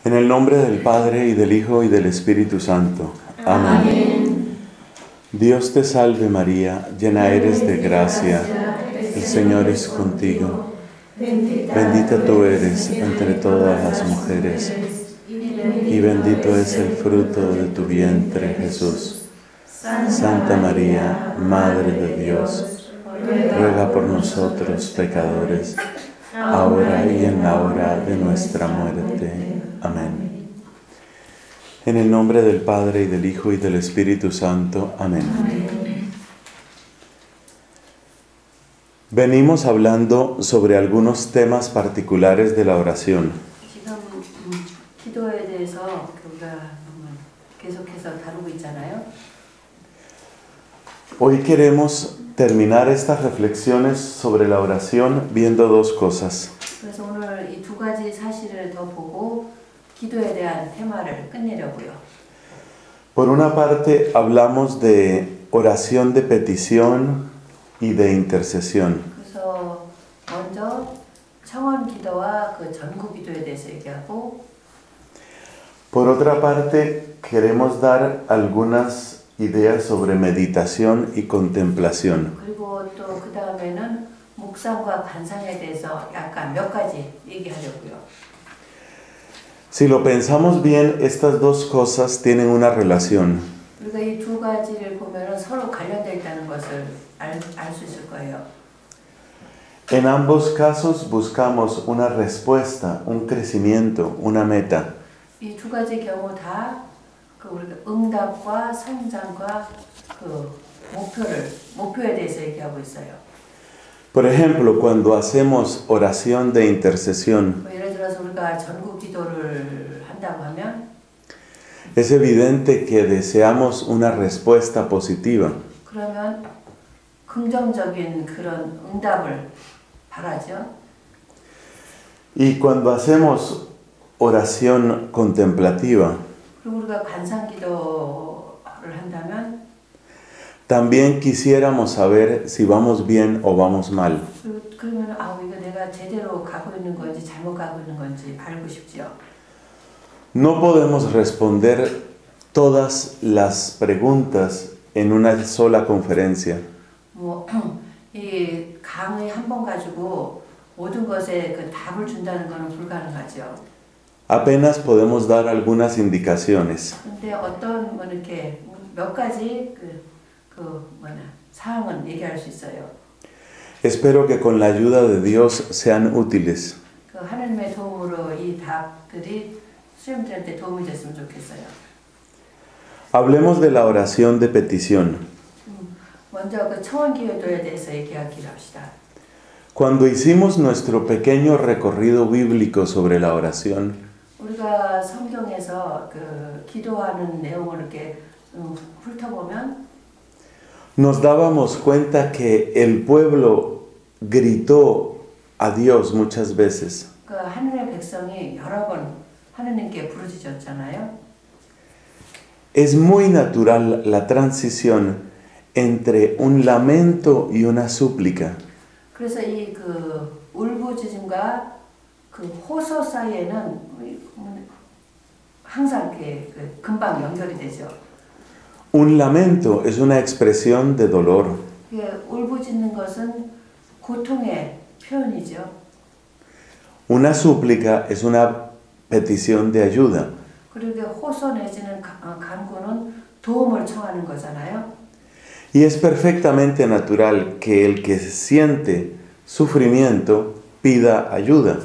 En el nombre del Padre, y del Hijo, y del Espíritu Santo. Amén. Dios te salve María, llena eres de gracia, el Señor es contigo. Bendita tú eres entre todas las mujeres, y bendito es el fruto de tu vientre, Jesús. Santa María, Madre de Dios, ruega por nosotros pecadores, ahora y en la hora de nuestra muerte. Amén. En el nombre del Padre, y del Hijo, y del Espíritu Santo. Amén. Venimos hablando sobre algunos temas particulares de la oración. Hoy queremos terminar estas reflexiones sobre la oración viendo dos cosas. Por una parte, hablamos de oración de petición y de intercesión. Por otra parte, queremos dar algunas ideas sobre meditación y contemplación. Si lo pensamos bien, estas dos cosas tienen una relación. En ambos casos buscamos una respuesta, un crecimiento, una meta. Por ejemplo, cuando hacemos oración de intercesión, es evidente que deseamos una respuesta positiva. Y cuando hacemos oración contemplativa, también quisiéramos saber si vamos bien o vamos mal. No podemos responder todas las preguntas en una sola conferencia. Apenas podemos dar algunas indicaciones. Espero que con la ayuda de Dios sean útiles. Hablemos de la oración de petición. Cuando hicimos nuestro pequeño recorrido bíblico sobre la oración, nos dábamos cuenta que el pueblo gritó a Dios muchas veces. Es muy natural la transición entre un lamento y una súplica. Un lamento es una expresión de dolor. Una súplica es una petición de ayuda. Y es perfectamente natural que el que siente sufrimiento pida ayuda.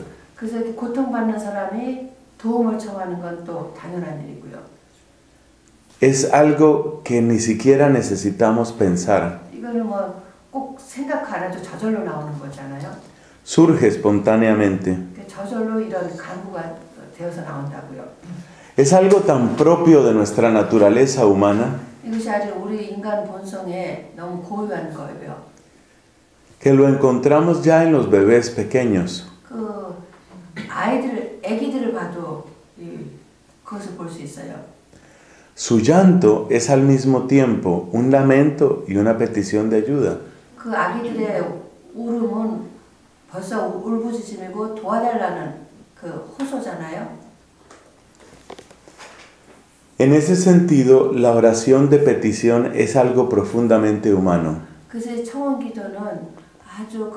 Es algo que ni siquiera necesitamos pensar. Surge espontáneamente. Es algo tan propio de nuestra naturaleza humana que lo encontramos ya en los bebés pequeños. Su llanto es al mismo tiempo un lamento y una petición de ayuda. En ese sentido, la oración de petición es algo profundamente humano. 그래서 청원 기도는 아주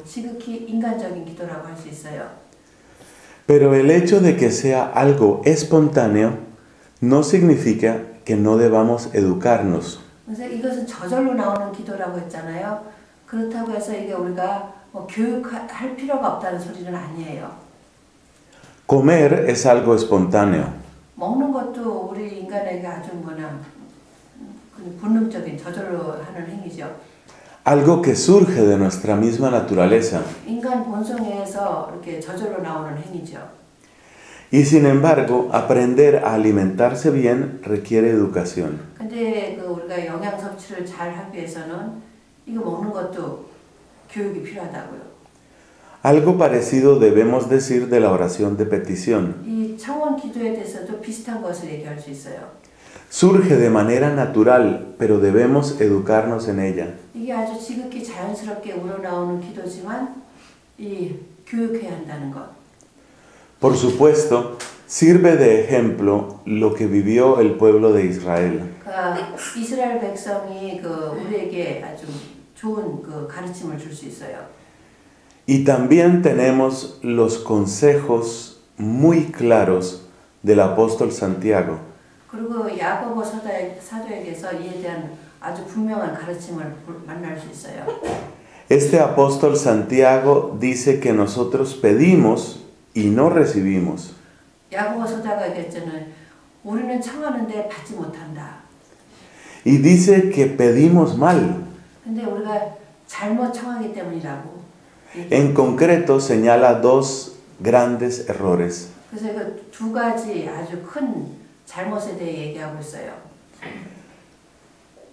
지극히 인간적인 기도라고 할 수 있어요. Pero el hecho de que sea algo espontáneo no significa que no debamos educarnos. 그래서 이것은 저절로 나오는 기도라고 했잖아요. 그렇다고 해서 이게 우리가 교육할 필요가 없다는 소리는 아니에요. Comer es algo espontáneo. 먹는 것도 우리 인간에게 아주 본능적인 저절로 하는 행위죠. Algo que surge de nuestra misma naturaleza. 인간 본성에서 이렇게 저절로 나오는 행위죠. Y sin embargo, aprender a alimentarse bien requiere educación. 근데 우리가 영양 섭취를 잘 하기 위해서는 이거 먹는 것도 교육이 필요하다고요. Algo parecido debemos decir de la oración de petición. 이 청원 기도에 대해서도 비슷한 것을 얘기할 수 있어요. Surge de manera natural, pero debemos educarnos en ella. 이게 아주 지극히 자연스럽게 우러나오는 기도지만 교육해야 한다는 것. Por supuesto, sirve de ejemplo lo que vivió el pueblo de Israel. 이스라엘 백성이 우리에게 아주 좋은 가르침을 줄 수 있어요. Y también tenemos los consejos muy claros del apóstol Santiago. 그리고 야고보 사도에게서 이에 대한 아주 분명한 가르침을 만날 수 있어요. Este apóstol Santiago dice que nosotros pedimos y no recibimos. 야고보 사도가 얘기했잖아요. 우리는 청하는데 받지 못한다. Y dice que pedimos mal. 근데 우리가 잘못 청하기 때문이라고. En concreto señala dos grandes errores. 그래서 두 가지 아주 큰 잘못에 대해 얘기하고 있어요.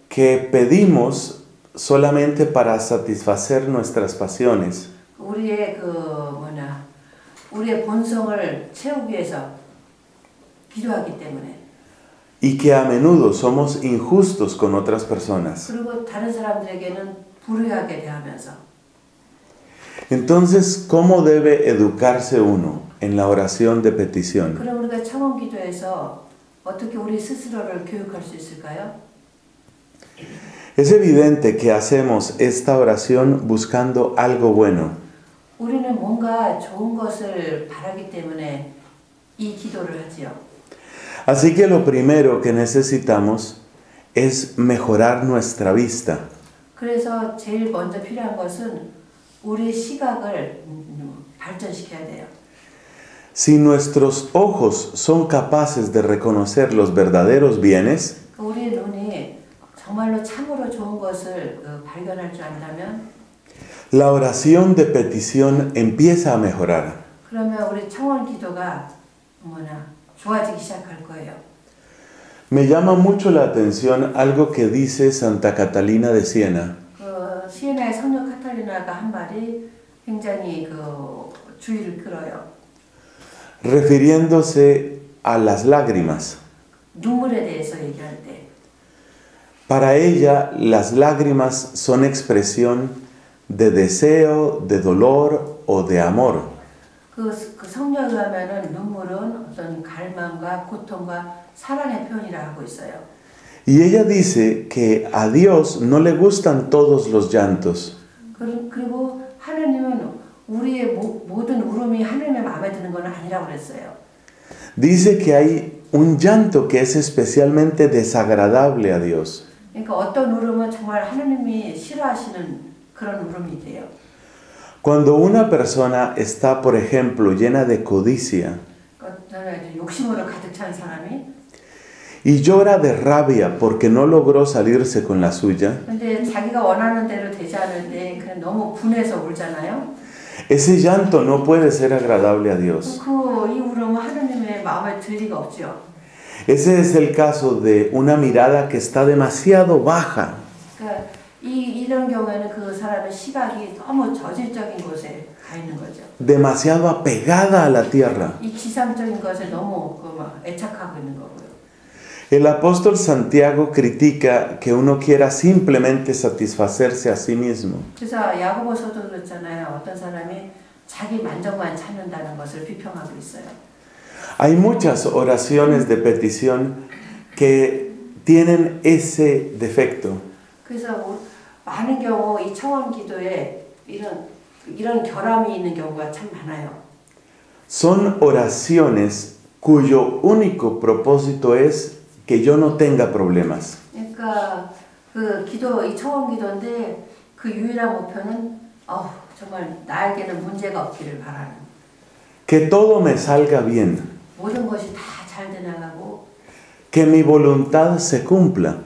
Que pedimos solamente para satisfacer nuestras pasiones. 우리의 우리의 본성을 채우기 위해서 기도하기 때문에. Y que a menudo somos injustos con otras personas. 그리고 다른 사람들에게는 불의하게 대하면서. Entonces, ¿cómo debe educarse uno en la oración de petición? 그럼 우리가 청원 기도에서 어떻게 우리 스스로를 교육할 수 있을까요? Es evidente que hacemos esta oración buscando algo bueno. 우리는 뭔가 좋은 것을 바라기 때문에 이 기도를 하지요. Así que lo primero que necesitamos es mejorar nuestra vista. 그래서 제일 먼저 필요한 것은 우리 시각을 발전시켜야 돼요. Si nuestros ojos son capaces de reconocer los verdaderos bienes, 우리 눈이 정말로 참으로 좋은 것을 발견할 줄 안다면 la oración de petición empieza a mejorar. 그러면 우리 청원 기도가 좋아지기 시작할 거예요. Me llama mucho la atención algo que dice Santa Catalina de Siena. 시에나의 성녀 카탈리나가 한 말이 굉장히 주의를 끌어요. Refiriéndose a las lágrimas. 눈물에 대해서 얘기할 때. Para ella, las lágrimas son expresión de deseo, de dolor o de amor. 그 성녀에 의하면은 눈물은 어떤 갈망과 고통과 사랑의 표현이라 하고 있어요. Y ella dice que a Dios no le gustan todos los llantos. 그리고 하나님은 우리의 모든 울음이 하나님의 마음에 드는 건 아니라고 그랬어요. Dice que hay un llanto que es especialmente desagradable a Dios. 그러니까 어떤 울음은 정말 하나님이 싫어하시는 그런 울음이 돼요. Cuando una persona está, por ejemplo, llena de codicia 욕심으로 가득 찬 사람이 y llora de rabia porque no logró salirse con la suya, 근데 자기가 원하는 대로 되지 않는데 그냥 너무 분해서 울잖아요. ese llanto no puede ser agradable a Dios. 이 울음은 하나님의 마음에 들 리가 없죠. Ese es el caso de una mirada que está demasiado baja. 그러니까 이런 경우에는 그 사람의 시각이 너무 저질적인 곳에 가 있는 거죠. Demasiado apegada a la tierra. 이 지상적인 것에 너무 애착하고 있는 거고요. El apóstol Santiago critica que uno quiera simplemente satisfacerse a sí mismo. 그래서 야고보서도 그렇잖아요. 어떤 사람이 자기 만족만 찾는다는 것을 비평하고 있어요. Hay muchas oraciones de petición que tienen ese defecto. 그래서 많은 경우 이 청원 기도에 이런 결함이 있는 경우가 참 많아요. Son oraciones cuyo único propósito es que yo no tenga problemas. 그러니까 그 기도 이 청원 기도인데 그 유일한 목표는 정말 나에게는 문제가 없기를 바라는. Que todo me salga bien. 모든 것이 다 잘 되나가고. Que mi voluntad se cumpla.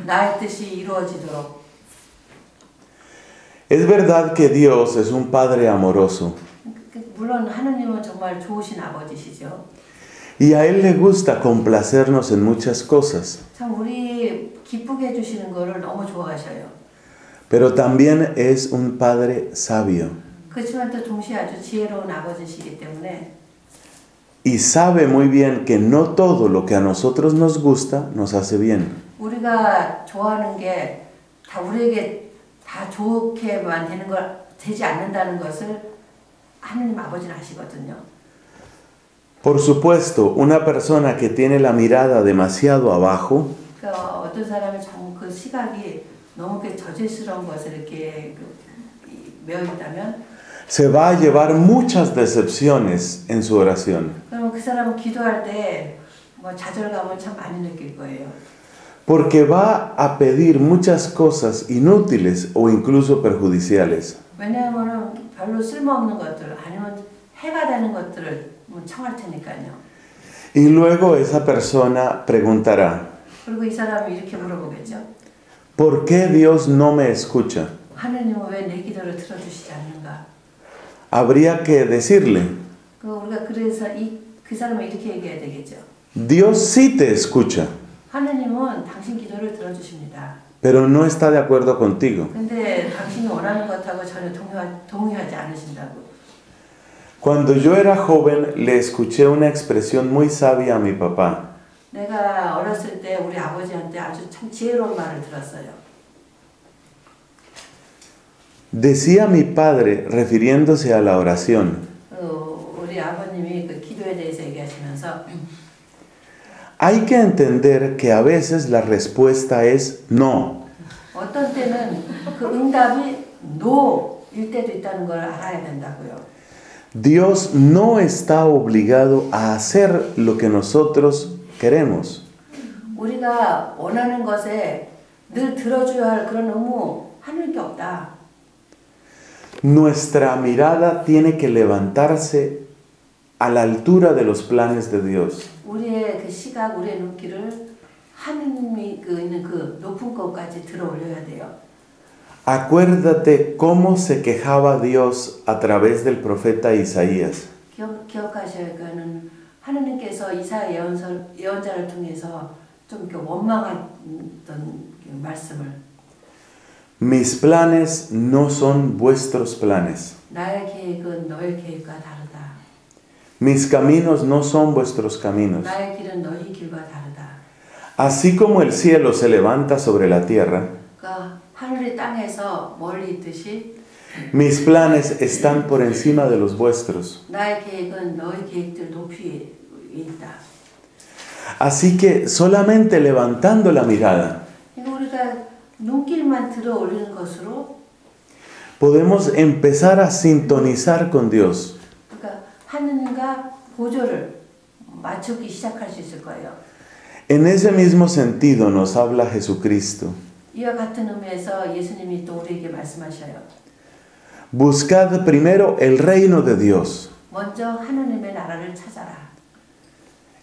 나의 뜻이 이루어지도록. Es verdad que Dios es un Padre amoroso. 물론 하느님은 정말 좋으신 아버지시죠. Y a Él le gusta complacernos en muchas cosas. 참 우리 기쁘게 해주시는 거를 너무 좋아하셔요. Pero también es un Padre sabio. 그렇지만 또 동시에 아주 지혜로운 아버지시기 때문에. Y sabe muy bien que no todo lo que a nosotros nos gusta nos hace bien. 우리가 좋아하는 게 다 우리에게 다 좋게만 되지 않는다는 것을 하느님 아버지는 아시거든요. Por supuesto, una persona que tiene la mirada demasiado abajo, 그러니까 어떤 사람이 정 그 시각이 너무 그 저질스러운 것을 이렇게 메어 있다면 se va a llevar muchas decepciones en su oración. 그럼 그 사람은 기도할 때 뭐 좌절감을 참 많이 느낄 거예요. Porque va a pedir muchas cosas inútiles o incluso perjudiciales. 왜냐하면은 별로 쓸모없는 것들 아니면 해가 되는 것들을 청할 테니까요. Y luego esa persona preguntará, 그리고 이 사람이 이렇게 물어보겠죠. ¿por qué Dios no me escucha? 하느님은 왜 내 기도를 들어주시지 않는가? Habría que decirle, 우리가 그래서 그 사람은 이렇게 얘기해야 되겠죠. Dios sí te escucha, 하느님은 당신 기도를 들어주십니다. pero no está de acuerdo contigo. 근데 당신이 원하는 것하고 전혀 동의하지 않으신다고. Cuando yo era joven le escuché una expresión muy sabia a mi papá. 내가 어렸을 때 우리 아버지한테 아주 참 지혜로운 말을 들었어요. Decía mi padre, refiriéndose a la oración, 우리 아버님이 그 기도에 대해서 얘기하시면서 hay que entender que a veces la respuesta es no. 어떤 때는 그 응답이 no일 때도 있다는 걸 알아야 된다고요. Dios no está obligado a hacer lo que nosotros queremos. 우리가 원하는 것에 늘 들어줘야 할 그런 의무 하는 게 없다. Nuestra mirada tiene que levantarse a la altura de los planes de Dios. 우리의 그 시각, 우리의 눈길을 하느님이 있는 그 높은 곳까지 들어 올려야 돼요. Acuérdate cómo se quejaba Dios a través del profeta Isaías. 기억하셔야 하는 하느님께서 이사야 예언자를 통해서 좀 원망했던 말씀을. Mis planes no son vuestros planes. 나의 계획은 너의 계획과 다르다. Mis caminos no son vuestros caminos. 나의 길은 너희 길과 다르다. Así como el cielo se levanta sobre la tierra, 그러니까 하늘이 땅에서 멀리 있듯이 mis planes están por encima de los vuestros. 나의 계획은 너희 계획들 높이 있다. Así que solamente levantando la mirada 우리가 눈길만 들어 올리는 것으로 podemos empezar a sintonizar con Dios. 그러니까 하느님과 보조를 맞추기 시작할 수 있을 거예요. En ese mismo sentido nos habla Jesucristo. 이와 같은 의미에서 예수님이 또 우리에게 말씀하셔요. Buscad primero el reino de Dios. 먼저 하느님의 나라를 찾아라.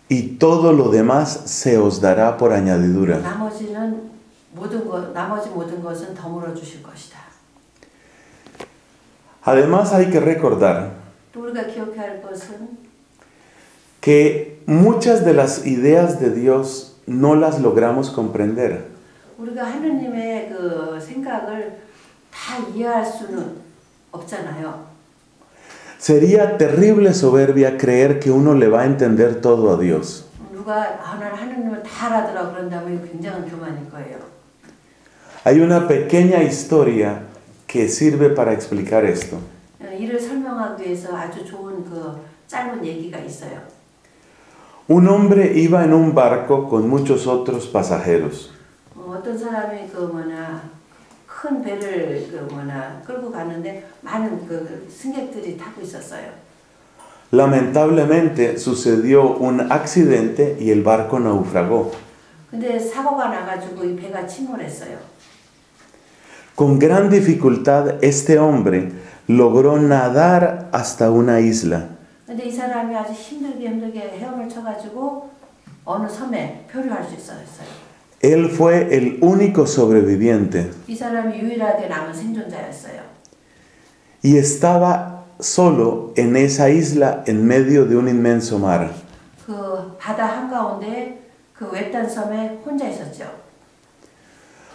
Y todo lo demás se os dará por añadidura. 나머지 모든 것은 더물어 주실 것이다. Además hay que recordar 또 우리가 기억해야 할 것은 que muchas de las ideas de Dios no las logramos comprender. 우리가 하느님의 그 생각을 다 이해할 수는 없잖아요. Sería terrible soberbia creer que uno le va a entender todo a Dios. 누가 나는 하느님을 다 알아들어 그런다면 굉장한 교만일 거예요. Hay una pequeña historia que sirve para explicar esto. 이를 설명하기 위해서 아주 좋은 그 짧은 얘기가 있어요. Un hombre iba en un barco con muchos otros pasajeros. 어떤 사람이 큰 배를 끌고 가는데 많은 승객들이 타고 있었어요. Lamentablemente sucedió un accidente y el barco naufragó. 근데 사고가 나가지고 이 배가 침몰했어요. Con gran dificultad este hombre logró nadar hasta una isla. 근데 이 사람이 아주 힘들게 헤엄을 쳐가지고 어느 섬에 표류할 수 있었어요. Él fue el único sobreviviente 이 사람이 유일하게 남은 생존자였어요. y estaba solo en esa isla en medio de un inmenso mar. 그 바다 한가운데 그 외딴 섬에 혼자 있었죠.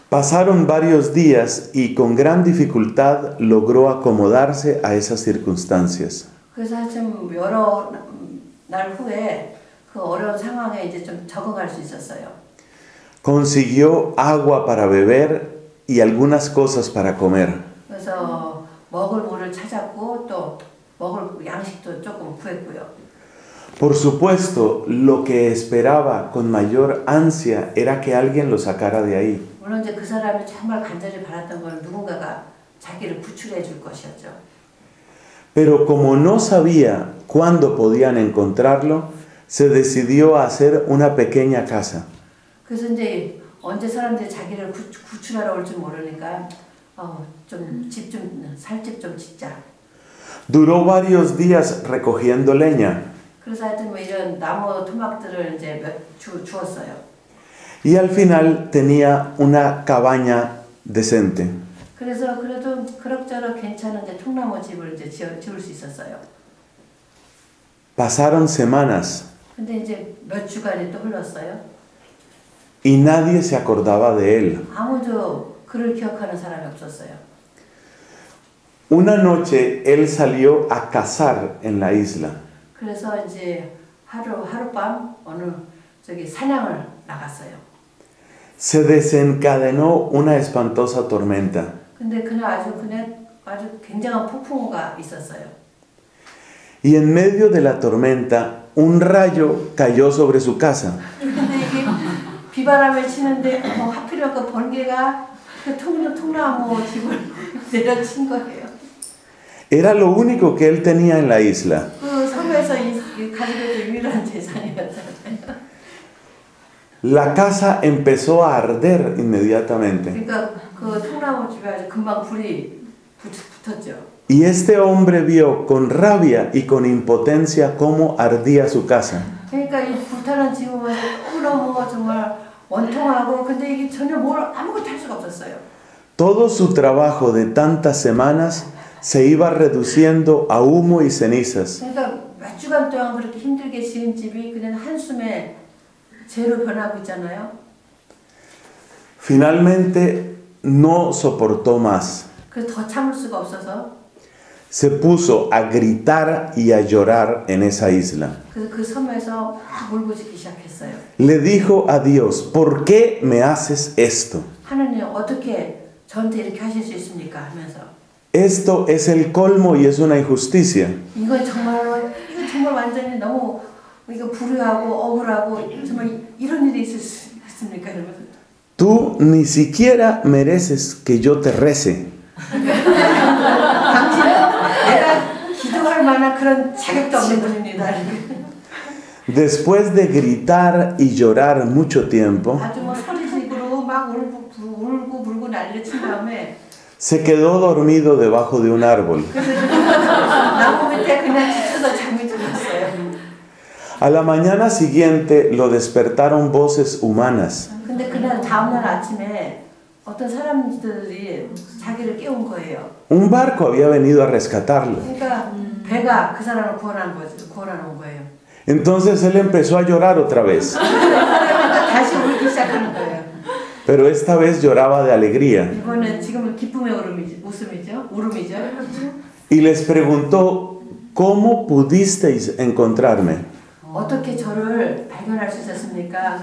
Pasaron varios días y con gran dificultad logró acomodarse a esas circunstancias. 그래서 좀 여러 날 후에 그 어려운 상황에 이제 좀 적응할 수 있었어요. Consiguió agua para beber y algunas cosas para comer. 그래서 먹을 물을 찾았고 또 먹을 양식도 조금 구했고요. Por supuesto, lo que esperaba con mayor ansia era que alguien lo sacara de ahí. 물론 이제 그 사람이 정말 간절히 바랐던 건 누군가가 자기를 구출해 줄 것이었죠. Pero como no sabía cuándo podían encontrarlo, se decidió a hacer una pequeña casa. 그래서 이제 언제 사람들이 자기를 구출하러 올지 모르니까 살집 좀 짓자. Duró varios días recogiendo leña 그래서 하여튼 뭐 이런 나무 토막들을 이제 주웠어요. y al final tenía una cabaña decente. 그래서 그래도 그럭저럭 괜찮은 이제 통나무 집을 이제 지을 수 있었어요. Pasaron semanas 근데 이제 몇 주간이 또 흘렀어요. y nadie se acordaba de él. 아무도 그를 기억하는 사람이 없었어요. Una noche él salió a cazar en la isla. 그래서 이제 하룻밤 어느 사냥을 나갔어요. Se desencadenó una espantosa tormenta. 근데 그날 아주 굉장한 폭풍우가 있었어요. Y en medio de la tormenta un rayo cayó sobre su casa. 근데 이게 비바람을 치는데 하필이면 그 번개가 그 통나무 집을 내려친 거예요. Era lo único que él tenía en la isla. 그 섬에서 가지고 있던 유일한 재산이었잖아요. La casa empezó a arder inmediatamente. 그러니까 그 통나무 집에 아주 금방 불이 붙었죠. Y este hombre vio con rabia y con impotencia cómo ardía su casa. 그러니까 이 불타는 집을 너무너무 정말 원통하고 근데 이게 전혀 아무것도 할 수가 없었어요. Todo su trabajo de tantas semanas se iba reduciendo a humo y cenizas. 그러니까 몇 주간 동안 그렇게 힘들게 지은 집이 그냥 한숨에 재로 변하고 있잖아요. Finalmente no soportó más. 그래서 더 참을 수가 없어서 Se puso a gritar y a llorar en esa isla. 그래서 그 섬에서 막 울부짖기 시작했어요. Le dijo a Dios, ¿por qué me haces esto? 하나님 어떻게 저한테 이렇게 하실 수 있습니까? 하면서 Esto es el colmo y es una injusticia. 이거 정말 완전히 너무 이거 불효하고 억울하고 정말 이런 일이 있을 수 있습니까? 이러면서 Tú ni siquiera mereces que yo te rece. 당신은 내가 기도할 만한 그런 자격도 없는 분입니다. Después de gritar y llorar mucho tiempo, 아주 뭐 소리지르고 막 울고 불고 난리를 친 다음에 se quedó dormido debajo de un árbol. 나무 밑에 그냥 지쳐서 잠이 들었어요. A la mañana siguiente lo despertaron voces humanas. 근데 그날 다음날 아침에 어떤 사람들이 자기를 깨운 거예요. Un barco había venido a rescatarlo. 그러니까 배가 그 사람을 구원한 거예요. Entonces él empezó a llorar otra vez. 그러니까 다시 울기 시작하는 거예요. Pero esta vez lloraba de alegría. 이번엔 지금은 기쁨의 울음이죠. Y les preguntó, ¿cómo pudisteis encontrarme? 어떻게 저를 발견할 수 있었습니까?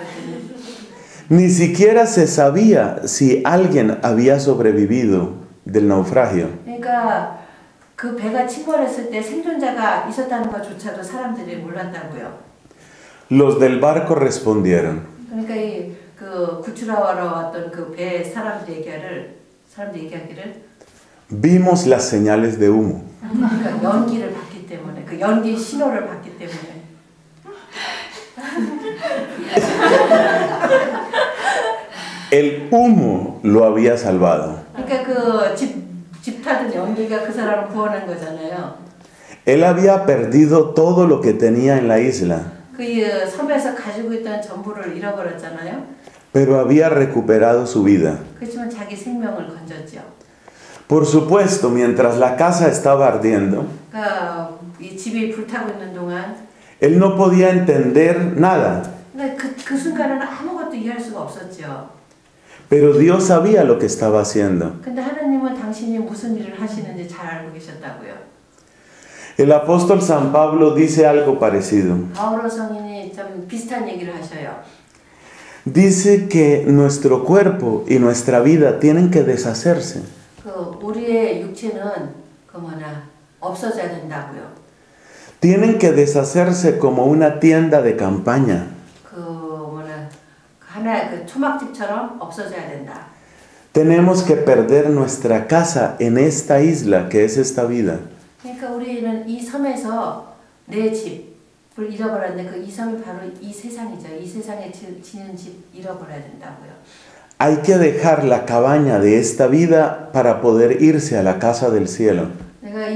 Ni siquiera se sabía si alguien había sobrevivido del naufragio. 그러니까 그 배가 침몰했을 때 생존자가 있었다는 것조차도 사람들이 몰랐다고요. Los del barco respondieron, 그러니까 그 구출하러 왔던 그 배 사람들 얘기하기를 vimos las señales de humo. 그러니까 연기를 봤기 때문에 그 연기 신호를 봤기 때문에 El humo lo había salvado. 그러니까 그 집 타던 연기가 그 사람을 구원한 거잖아요. Él había perdido todo lo que tenía en la isla, 그 섬에서 가지고 있던 전부를 잃어버렸잖아요. pero había recuperado su vida. 그렇지만 자기 생명을 건졌죠. Por supuesto, mientras la casa estaba ardiendo, 그러니까 이 집이 불타고 있는 동안 él no podía entender nada, 근데 그 순간은 아무것도 이해할 수가 없었죠. pero Dios sabía lo que estaba haciendo. 근데 하나님은 당신이 무슨 일을 하시는지 잘 알고 계셨다고요. El apóstol San Pablo dice algo parecido. 바오로 성인이 좀 비슷한 얘기를 하셔요. Dice que nuestro cuerpo y nuestra vida tienen que deshacerse. 그 우리의 육체는 없어져야 된다고요. Tienen que deshacerse como una tienda de campaña. 하나의 그 초막집처럼 없어져야 된다. Tenemos que perder nuestra casa en esta isla que es esta vida. 그러니까 우리는 이 섬에서 내 집을 잃어버렸는데 그 이 섬이 바로 이 세상이죠. 이 세상에 지는 집 잃어버려야 된다고요. Hay que dejar la cabaña de esta vida para poder irse a la casa del cielo. 내가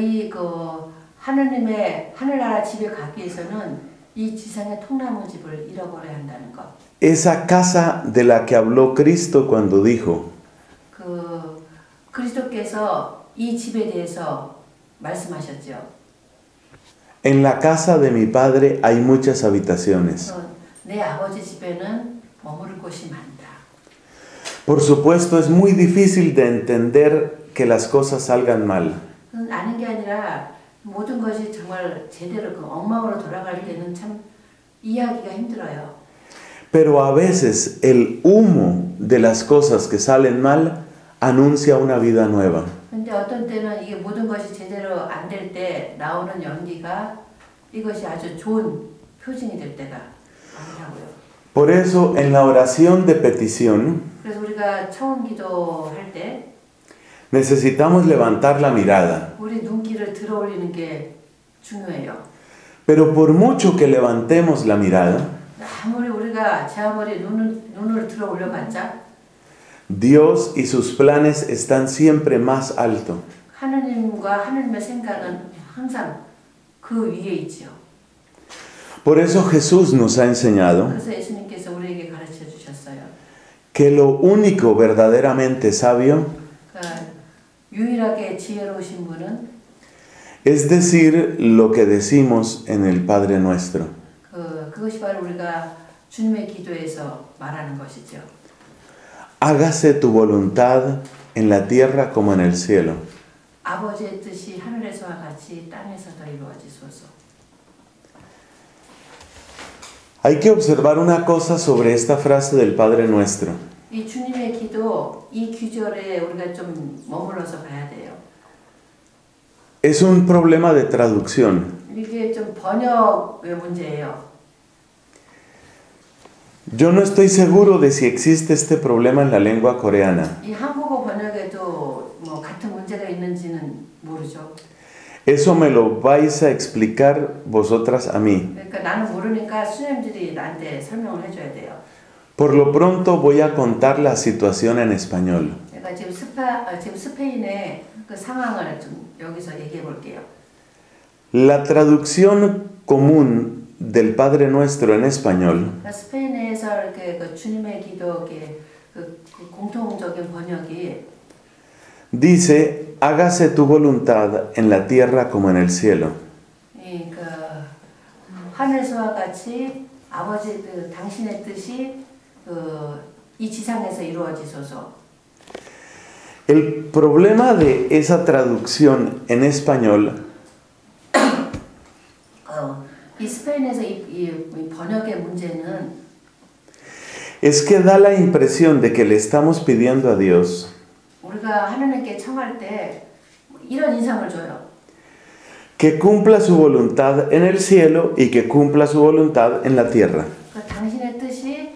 하느님의 하늘나라 집에 가기 위해서는 이 지상의 통나무 집을 잃어버려야 한다는 것. Esa casa de la que habló Cristo cuando dijo, 그리스도께서 이 집에 대해서 말씀하셨죠. En la casa de mi padre hay muchas habitaciones. 내 아버지 집에는 머무를 곳이 많다. Por supuesto, es muy difícil de entender que las cosas salgan mal. 아는 게 아니라 모든 것이 정말 제대로 그 엉망으로 돌아갈 때는 참 이해하기가 힘들어요. Pero a veces el humo de las cosas que salen mal anuncia una vida nueva. 근데 어떤 때는 이게 모든 것이 제대로 안 될 때 나오는 연기가 이것이 아주 좋은 표징이 될 때가 많다고요. Por eso en la oración de petición 그래서 우리가 청원 기도할 때 necesitamos levantar la mirada. 우리 눈길을 들어 올리는 게 중요해요. Pero por mucho que levantemos la mirada, 아무리 우리가 제 아무리 눈을 들어 올려봤자 Dios y sus planes están siempre más alto. 하느님과 하느님의 생각은 항상 그 위에 있죠. Por eso Jesús nos ha enseñado 그래서 예수님께서 우리에게 가르쳐 주셨어요. que lo único verdaderamente sabio 그러니까 유일하게 지혜로우신 분은 es decir lo que decimos en el Padre Nuestro. 그것이 바로 우리가 주님의 기도에서 말하는 것이죠. Hágase tu voluntad en la tierra como en el cielo. 아버지의 뜻이 하늘에서와 같이 땅에서도 이루어지소서. Hay que observar una cosa sobre esta frase del Padre Nuestro. 이 주님의 기도, 이 규절에 우리가 좀 머물러서 봐야 돼요. Es un problema de traducción. 이게 좀 번역의 문제예요. Yo no estoy seguro de si existe este problema en la lengua coreana. 이 한국어 번역에도 같은 문제가 있는지는 모르죠. Eso me lo vais a explicar vosotras a mí. 그러니까 나는 모르니까 수녀님들이 나한테 설명을 해줘야 돼요. Por lo pronto voy a contar la situación en español. 내가 지금 스페인의 그 상황을 좀 여기서 얘기해 볼게요. La traducción común del Padre Nuestro en español 스페인에서 이렇게 그 주님의 기도 그 공통적인 번역이 dice, hágase tu voluntad en la tierra como en el cielo. 그 하늘에서와 같이 아버지 당신의 뜻이 이 지상에서 이루어지소서. El problema de esa traducción en español 이 스페인에서 이 번역의 문제는 es que da la impresión de que le estamos pidiendo a Dios 우리가 하나님께 청할 때 이런 인상을 줘요. que cumpla su voluntad en el cielo y que cumpla su voluntad en la tierra. 그러니까 당신의 뜻이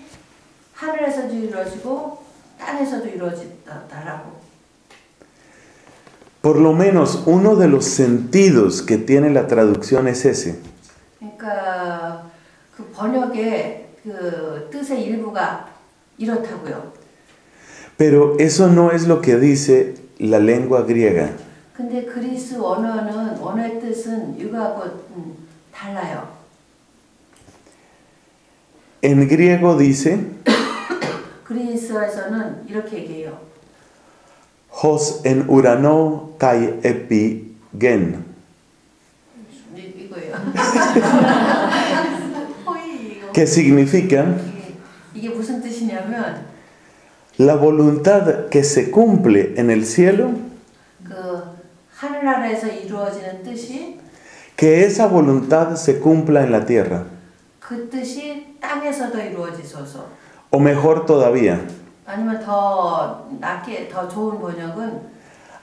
하늘에서도 이루어지고 땅에서도 이루어지다라고. Por lo menos uno de los sentidos que tiene la traducción es ese. 그러니까 그 번역의 그 뜻의 일부가 이렇다고요. Pero eso no es lo que dice la lengua griega. 근데 그리스 언어의 뜻은 이거하고 달라요. En griego dice, 그리스어에서는 이렇게 얘기해요. Hos en urano kai epigen. 이거예요. Que significa 이게 무슨 뜻이냐면 la voluntad que se cumple en el cielo, 그 하늘나라에서 이루어지는 뜻이 que esa voluntad se cumpla en la tierra. 그 뜻이 땅에서도 이루어지소서. O mejor todavía, 아니면 더 낮게 더 좋은 번역은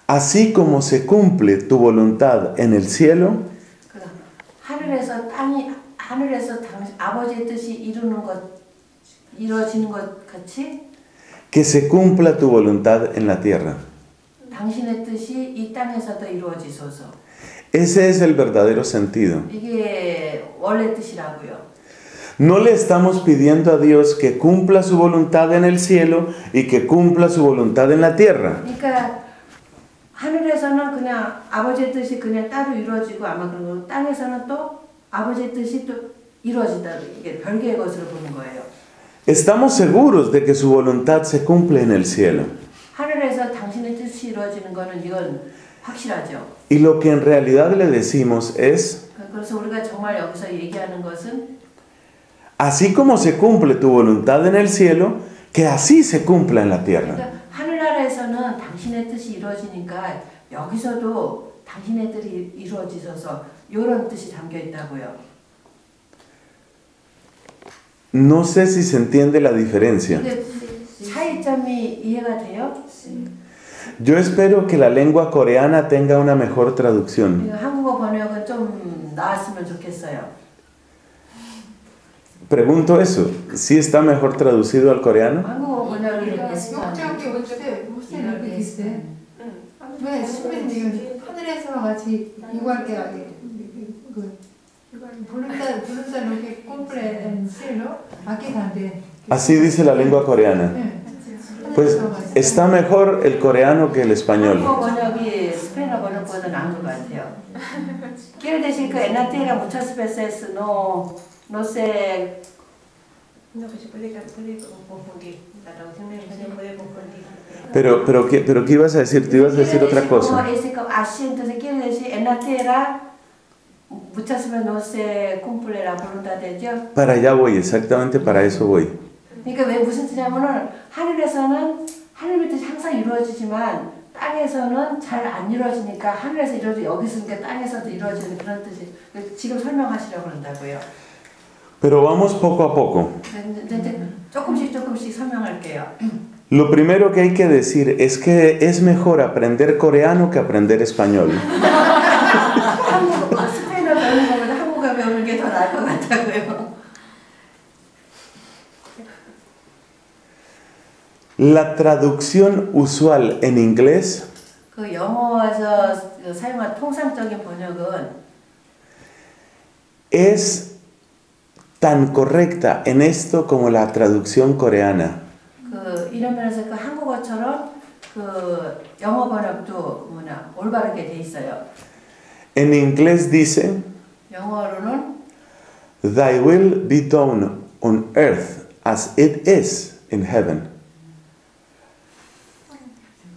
así como se cumple tu voluntad en el cielo, 그 하늘에서 아버지의 뜻이 이루어지는 것 같이 que se cumpla tu voluntad en la tierra. 당신의 뜻이 이 땅에서도 이루어지소서. Ese es el verdadero sentido. 이게 원래 뜻이라고요. No le estamos pidiendo a Dios que cumpla su voluntad en el cielo y que cumpla su voluntad en la tierra. 그러니까 하늘에서는 그냥 아버지의 뜻이 그냥 따로 이루어지고 아마 그리고 땅에서는 또 아버지의 뜻이 또 이루어진다. 이게 별개의 것으로 보는 거예요. Estamos seguros de que su voluntad se cumple en el cielo. 하늘에서 당신의 뜻이 이루어지는 거는 이건 확실하죠. Y lo que en realidad le decimos es, 그래서 우리가 정말 여기서 얘기하는 것은 así como se cumple tu voluntad en el cielo, que así se cumpla en la tierra. 그러니까 하늘나라에서는 당신의 뜻이 이루어지니까 여기서도 당신의 뜻이 이루어지셔서 이런 뜻이 담겨 있다고요. No sé si se entiende la diferencia. 근데 차이점이 이해가 돼요? Yo espero que la lengua coreana tenga una mejor traducción. 한국어 번역은 좀 나았으면 좋겠어요. Pregunto eso, ¿sí está mejor traducido al coreano? 한국어 번역이 역정하게 옷에 이렇게 있대. 왜 신부님이 하늘에서와 같이 igual voluntad lo que cumple en el cielo, aquí también. Así dice la lengua coreana. Pues está mejor el coreano que el español. 한국어 번역이 스페인어 번역보다 나은 것 같아요. Quiere decir que en la tierra muchas veces no se se puede confundir. La traducción se puede confundir. Pero ¿qué ibas a decir? Tú ibas a decir otra cosa. Así, entonces quiere decir en la tierra muchas veces no se cumple la voluntad de Dios. Para allá voy, exactamente para eso voy. 그러니까 왜 무슨 뜻이냐면은 하늘에서는 하늘의 뜻이 항상 이루어지지만 땅에서는 잘 안 이루어지니까 하늘에서 이루어지 여기서 있으니까 땅에서도 이루어지는 그런 뜻이 지금 설명하시려고 그런다고요. Pero vamos poco a poco. 조금씩 설명할게요. Lo primero que hay que decir es que es mejor aprender coreano que aprender español. 스페인어 배우는 것보다 한국어 배우는 게 더 나을 것 같다고요. La traducción usual en inglés 그 영어에서 사용한 통상적인 번역은 es tan correcta en esto como la traducción coreana. 그 이런 면에서 그 한국어처럼 그 영어 번역도 올바르게 돼 있어요. En inglés dice, 영어로는 Thy will be done on earth as it is in heaven.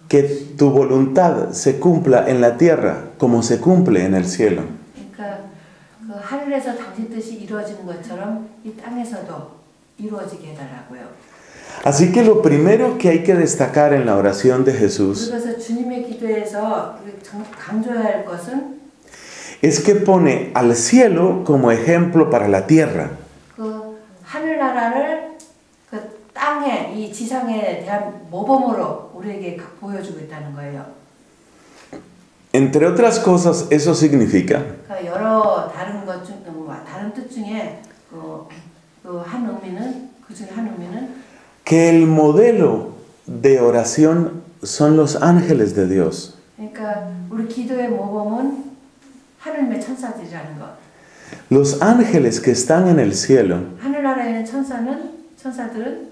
Que tu voluntad se cumpla en la tierra como se cumple en el cielo. 그러니까 그 하늘에서 당신 뜻이 이루어지는 것처럼 이 땅에서도 이루어지게 해달라고요. Así que lo primero que hay que destacar en la oración de Jesús 그래서 주님의 기도에서 강조해야 할 것은 es que pone al cielo como ejemplo para la tierra. 그 하늘나라를 그 땅에 이 지상에 대한 모범으로 우리에게 보여주고 있다는 거예요. Entre otras cosas, eso significa 그러니까 여러 다른 것 중, 다른 뜻 중에 한 의미는 그 중에 한 의미는 que el modelo de oración son los ángeles de Dios. 그러니까 우리 기도의 모범은 하늘의 천사들이라는 것. Los ángeles que están en el cielo 하늘나라에 있는 천사들은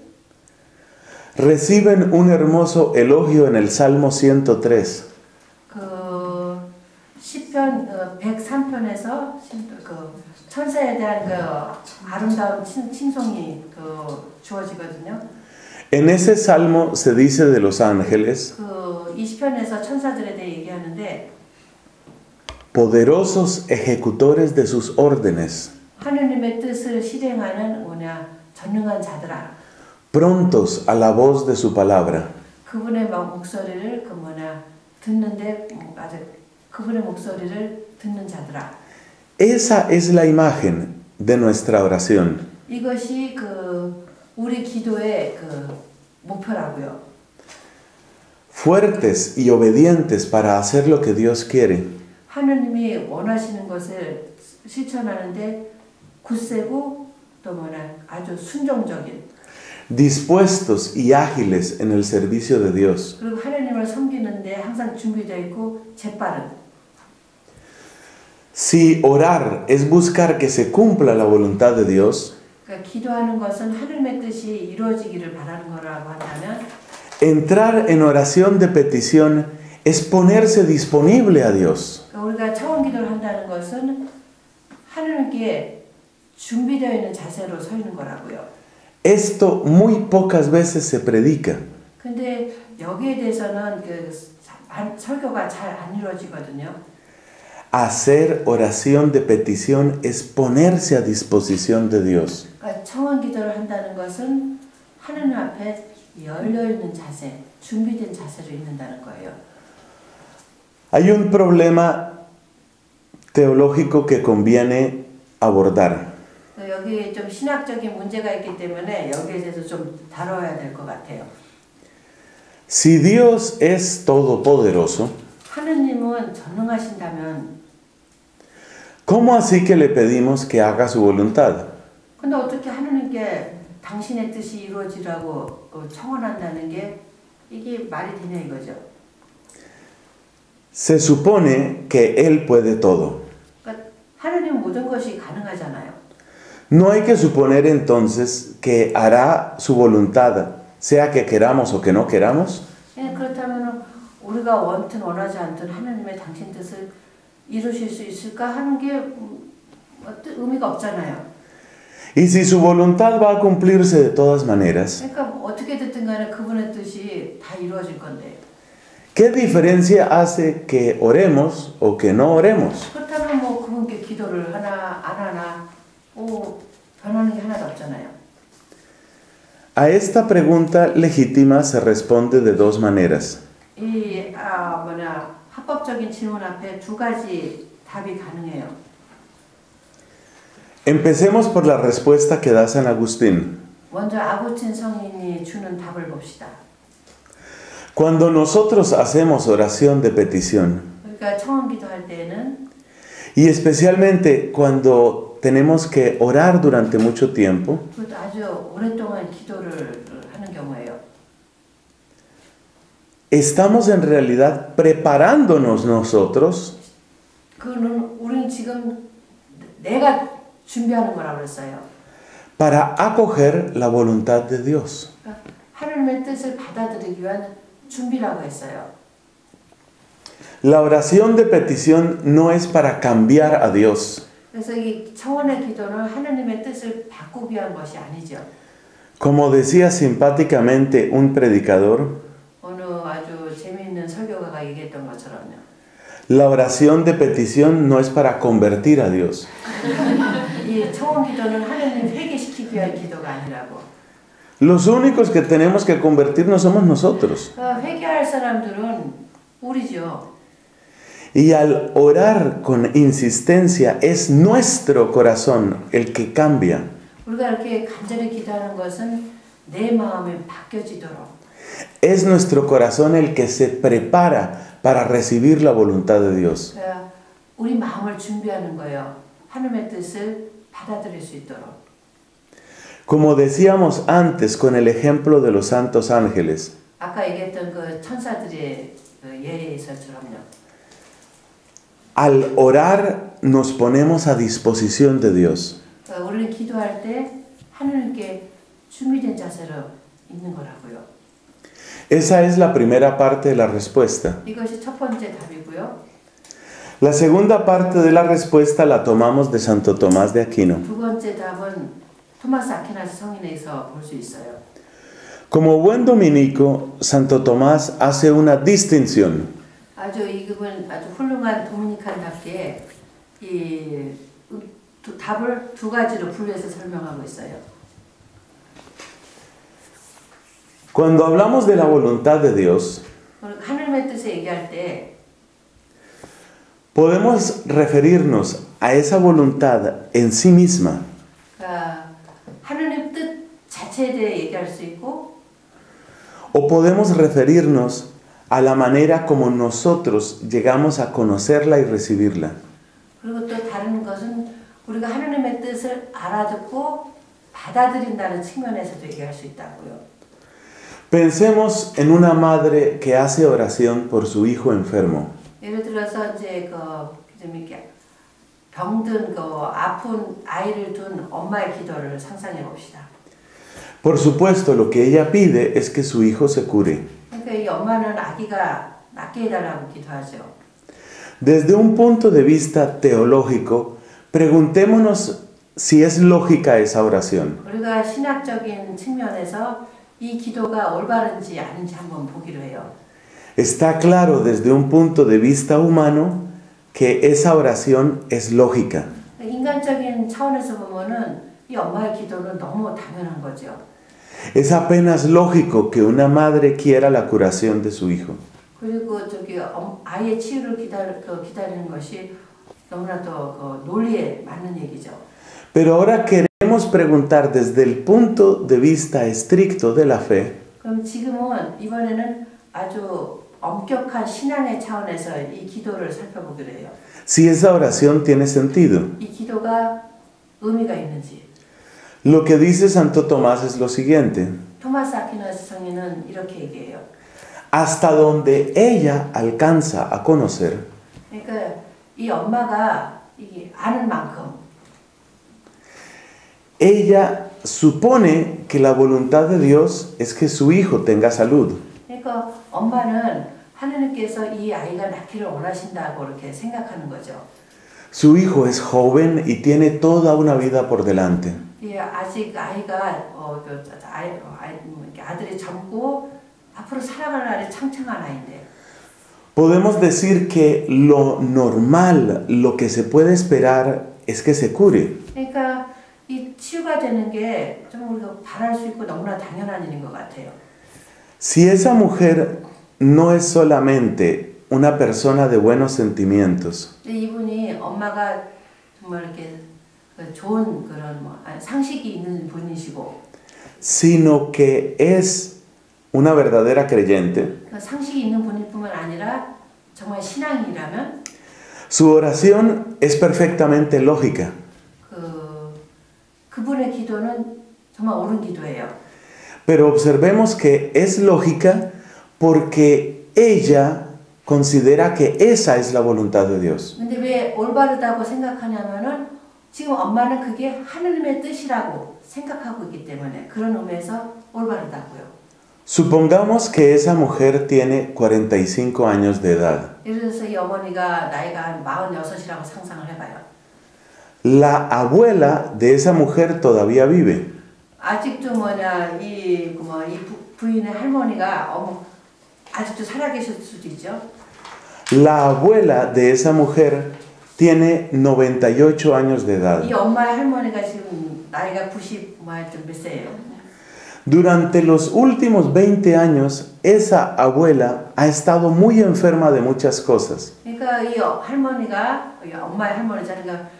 reciben un hermoso elogio en el Salmo 103. 그 시편 103편에서 그 천사에 대한 그 아름다운 칭송이 주어지거든요. En ese salmo se dice de los ángeles, 그 이 시편에서 천사들에 대해 얘기하는데 poderosos ejecutores de sus órdenes, 하느님의 뜻을 실행하는 전능한 자들아. prontos a la voz de su palabra. 그분의 목소리를 듣는데 아주 그분의 목소리를 듣는 자들아. Esa es la imagen de nuestra oración. 이것이 우리 기도의 목표라고요. Fuertes y obedientes para hacer lo que Dios quiere. 하느님이 원하시는 것을 실천하는데 굳세고 또 아주 순종적인. Dispuestos y ágiles en el servicio de Dios. 그리고 하느님을 섬기는데 항상 준비되어 있고 재빠른. Si orar es buscar que se cumpla la voluntad de Dios, 그러니까 기도하는 것은 하느님의 뜻이 이루어지기를 바라는 거라고 한다면 entrar en oración de petición es ponerse disponible a Dios. 그러니까 우리가 청원 기도를 한다는 것은 하느님께 준비되어 있는 자세로 서 있는 거라고요. Esto muy pocas veces se predica. 근데 여기에 대해서는 설교가 잘 안 이루어지거든요. Hacer oración de petición es ponerse a disposición de Dios. 그러니까 청원 기도를 한다는 것은 하느님 앞에 열려 있는 자세, 준비된 자세로 있는다는 거예요. Hay un problema teológico que conviene abordar. 여기 좀 신학적인 문제가 있기 때문에 여기에 대해서 좀 다뤄야 될 것 같아요. Si Dios es todopoderoso, 하느님은 전능하신다면 ¿cómo así que le pedimos que haga su voluntad? 근데 어떻게 하느님께 당신의 뜻이 이루어지라고 청원한다는 게 이게 말이 되냐 이거죠. Se supone que Él puede todo. 그러니까 하느님 모든 것이 가능하잖아요. No hay que suponer entonces que hará su voluntad, sea que queramos o que no queramos. 그렇다면 우리가 원든 원하지 않든 하느님의 당신 뜻을 이루실 수 있을까 하는 게 의미가 없잖아요. Y si su voluntad va a cumplirse de todas maneras, 그러니까 어떻게 됐든 간에 그분의 뜻이 다 이루어질 건데. ¿qué diferencia hace que oremos o que no oremos? 그렇다면 그분께 기도를 하나 안 하나 변하는 게 하나도 없잖아요. A esta pregunta legítima se responde de dos maneras. 이 합법적인 질문 앞에 두 가지 답이 가능해요. Empecemos por la respuesta que da San Agustín. 먼저 아구스틴 성인이 주는 답을 봅시다. Cuando nosotros hacemos oración de petición, 그러니까 청원 기도할 때는 y especialmente cuando tenemos que orar durante mucho tiempo, 그것도 아주 오랫동안 기도를 하는 경우에요. estamos en realidad preparándonos nosotros 우리는 지금 내가 준비하는 거라고 그랬어요. para acoger la voluntad de Dios. 그러니까 하나님의 뜻을 받아들이기 위한 준비라고 했어요. La oración de petición no es para cambiar a Dios. 그래서 이 청원의 기도는 하나님의 뜻을 바꾸기 위한 것이 아니죠. Como decía simpáticamente un predicador, 어느 아주 재미있는 설교가가 얘기했던 것처럼요. la oración de petición no es para convertir a Dios. 이 청원 기도는 하나님 회개시키기 위한 기도가 아니라고. Los únicos que tenemos que convertirnos somos nosotros. 회개할 사람들은 우리죠. Y al orar con insistencia es nuestro corazón el que cambia. 우리가 이렇게 간절히 기도하는 것은 내 마음이 바뀌어지도록. Es nuestro corazón el que se prepara para recibir la voluntad de Dios. 그러니까 우리 마음을 준비하는 거예요. 하나님의 뜻을 받아들일 수 있도록. Como decíamos antes con el ejemplo de los santos ángeles, 아까 얘기했던 그 천사들의 그 예에서처럼요. al orar nos ponemos a disposición de Dios. 그러니까 우리는 기도할 때 하나님께 준비된 자세로 있는 거라고요. Esa es la primera parte de la respuesta. 이것이 첫 번째 답이고요. La segunda parte de la respuesta la tomamos de Santo Tomás de Aquino. 두 번째 답은 토마스 아퀴나스 성인에서 볼 수 있어요. Como buen dominico, Santo Tomás hace una distinción 아주 이분은 아주 훌륭한 도미니칸답게 이 답을 두 가지로 분류해서 설명하고 있어요. Cuando hablamos de la voluntad de Dios, 하나님의 뜻에 얘기할 때 podemos referirnos a esa voluntad en sí misma 그러니까 하나님 뜻 자체에 대해 얘기할 수 있고 o podemos referirnos a la manera como nosotros llegamos a conocerla y recibirla. 그리고 또 다른 것은 우리가 하나님의 뜻을 알아듣고 받아들인다는 측면에서도 얘기할 수 있다고요. Pensemos en una madre que hace oración por su hijo enfermo. 예를 들어서 이제 좀 이렇게 병든 아픈 아이를 둔 엄마의 기도를 상상해 봅시다. Por supuesto, lo que ella pide es que su hijo se cure. 그러니까 이 엄마는 아기가 낫게 해달라고 기도하죠. Desde un punto de vista teológico, preguntémonos si es lógica esa oración. 우리가 신학적인 측면에서 이 기도가 올바른지 아닌지 한번 보기로 해요. Está claro desde un punto de vista humano que esa oración es lógica. 인간적인 차원에서 보면은 이 엄마의 기도는 너무 당연한 거죠. Es apenas lógico que una madre quiera la curación de su hijo. 그리고 아이의 치유를 기다리는 것이 너무나도 논리에 맞는 얘기죠. Pero ahora queremos preguntar desde el punto de vista estricto de la fe. 그럼 이번에는 아주 엄격한 신앙의 차원에서 이 기도를 살펴보기로 해요. Si esa oración tiene sentido. 이 기도가 의미가 있는지. Lo que dice Santo Tomás es lo siguiente. 토마스 아퀴나스 성인은 이렇게 얘기해요. Hasta donde ella alcanza a conocer, 그러니까 이 엄마가 아는 만큼 ella supone que la voluntad de Dios es que su hijo tenga salud. 그러니까 엄마는 하나님께서 이 아이가 낳기를 원하신다고 이렇게 생각하는 거죠. Su hijo es joven y tiene toda una vida por delante. 아직 아이가 아들이 젊고 앞으로 살아갈 날이 창창한 아이인데. Podemos decir que lo normal, lo que se puede esperar es que se cure. 그러니까 이 치유가 되는 게 좀 우리가 바랄 수 있고 너무나 당연한 일인 것 같아요. Si esa mujer no es solamente una persona de buenos sentimientos, 이분이 엄마가 정말 이렇게 좋은 그런 상식이 있는 분이시고, sino que es una verdadera creyente, 상식이 있는 분일 뿐만 아니라 정말 신앙이라면 su oración es perfectamente lógica. 그분의 기도는 정말 옳은 기도예요. Pero observemos que es lógica porque ella considera que esa es la voluntad de Dios. 근데 왜 올바르다고 생각하냐면은 지금 엄마는 그게 하나님의 뜻이라고 생각하고 있기 때문에 그런 의미에서 올바르다고요. Supongamos que esa mujer tiene 45 años de edad. 예를 들어서 이 어머니가 나이가 한 46이라고 상상을 해봐요. La abuela de esa mujer todavía vive. 아직도 이 부인의 할머니가 아직도 살아계실 수도 있죠. La abuela de esa mujer tiene 98 años de edad. 이 엄마의 할머니가 지금 나이가 90 몇 세예요. Durante los últimos 20 años, esa abuela ha estado muy enferma de muchas cosas. 그러니까 이 할머니가 엄마의 할머니잖아요.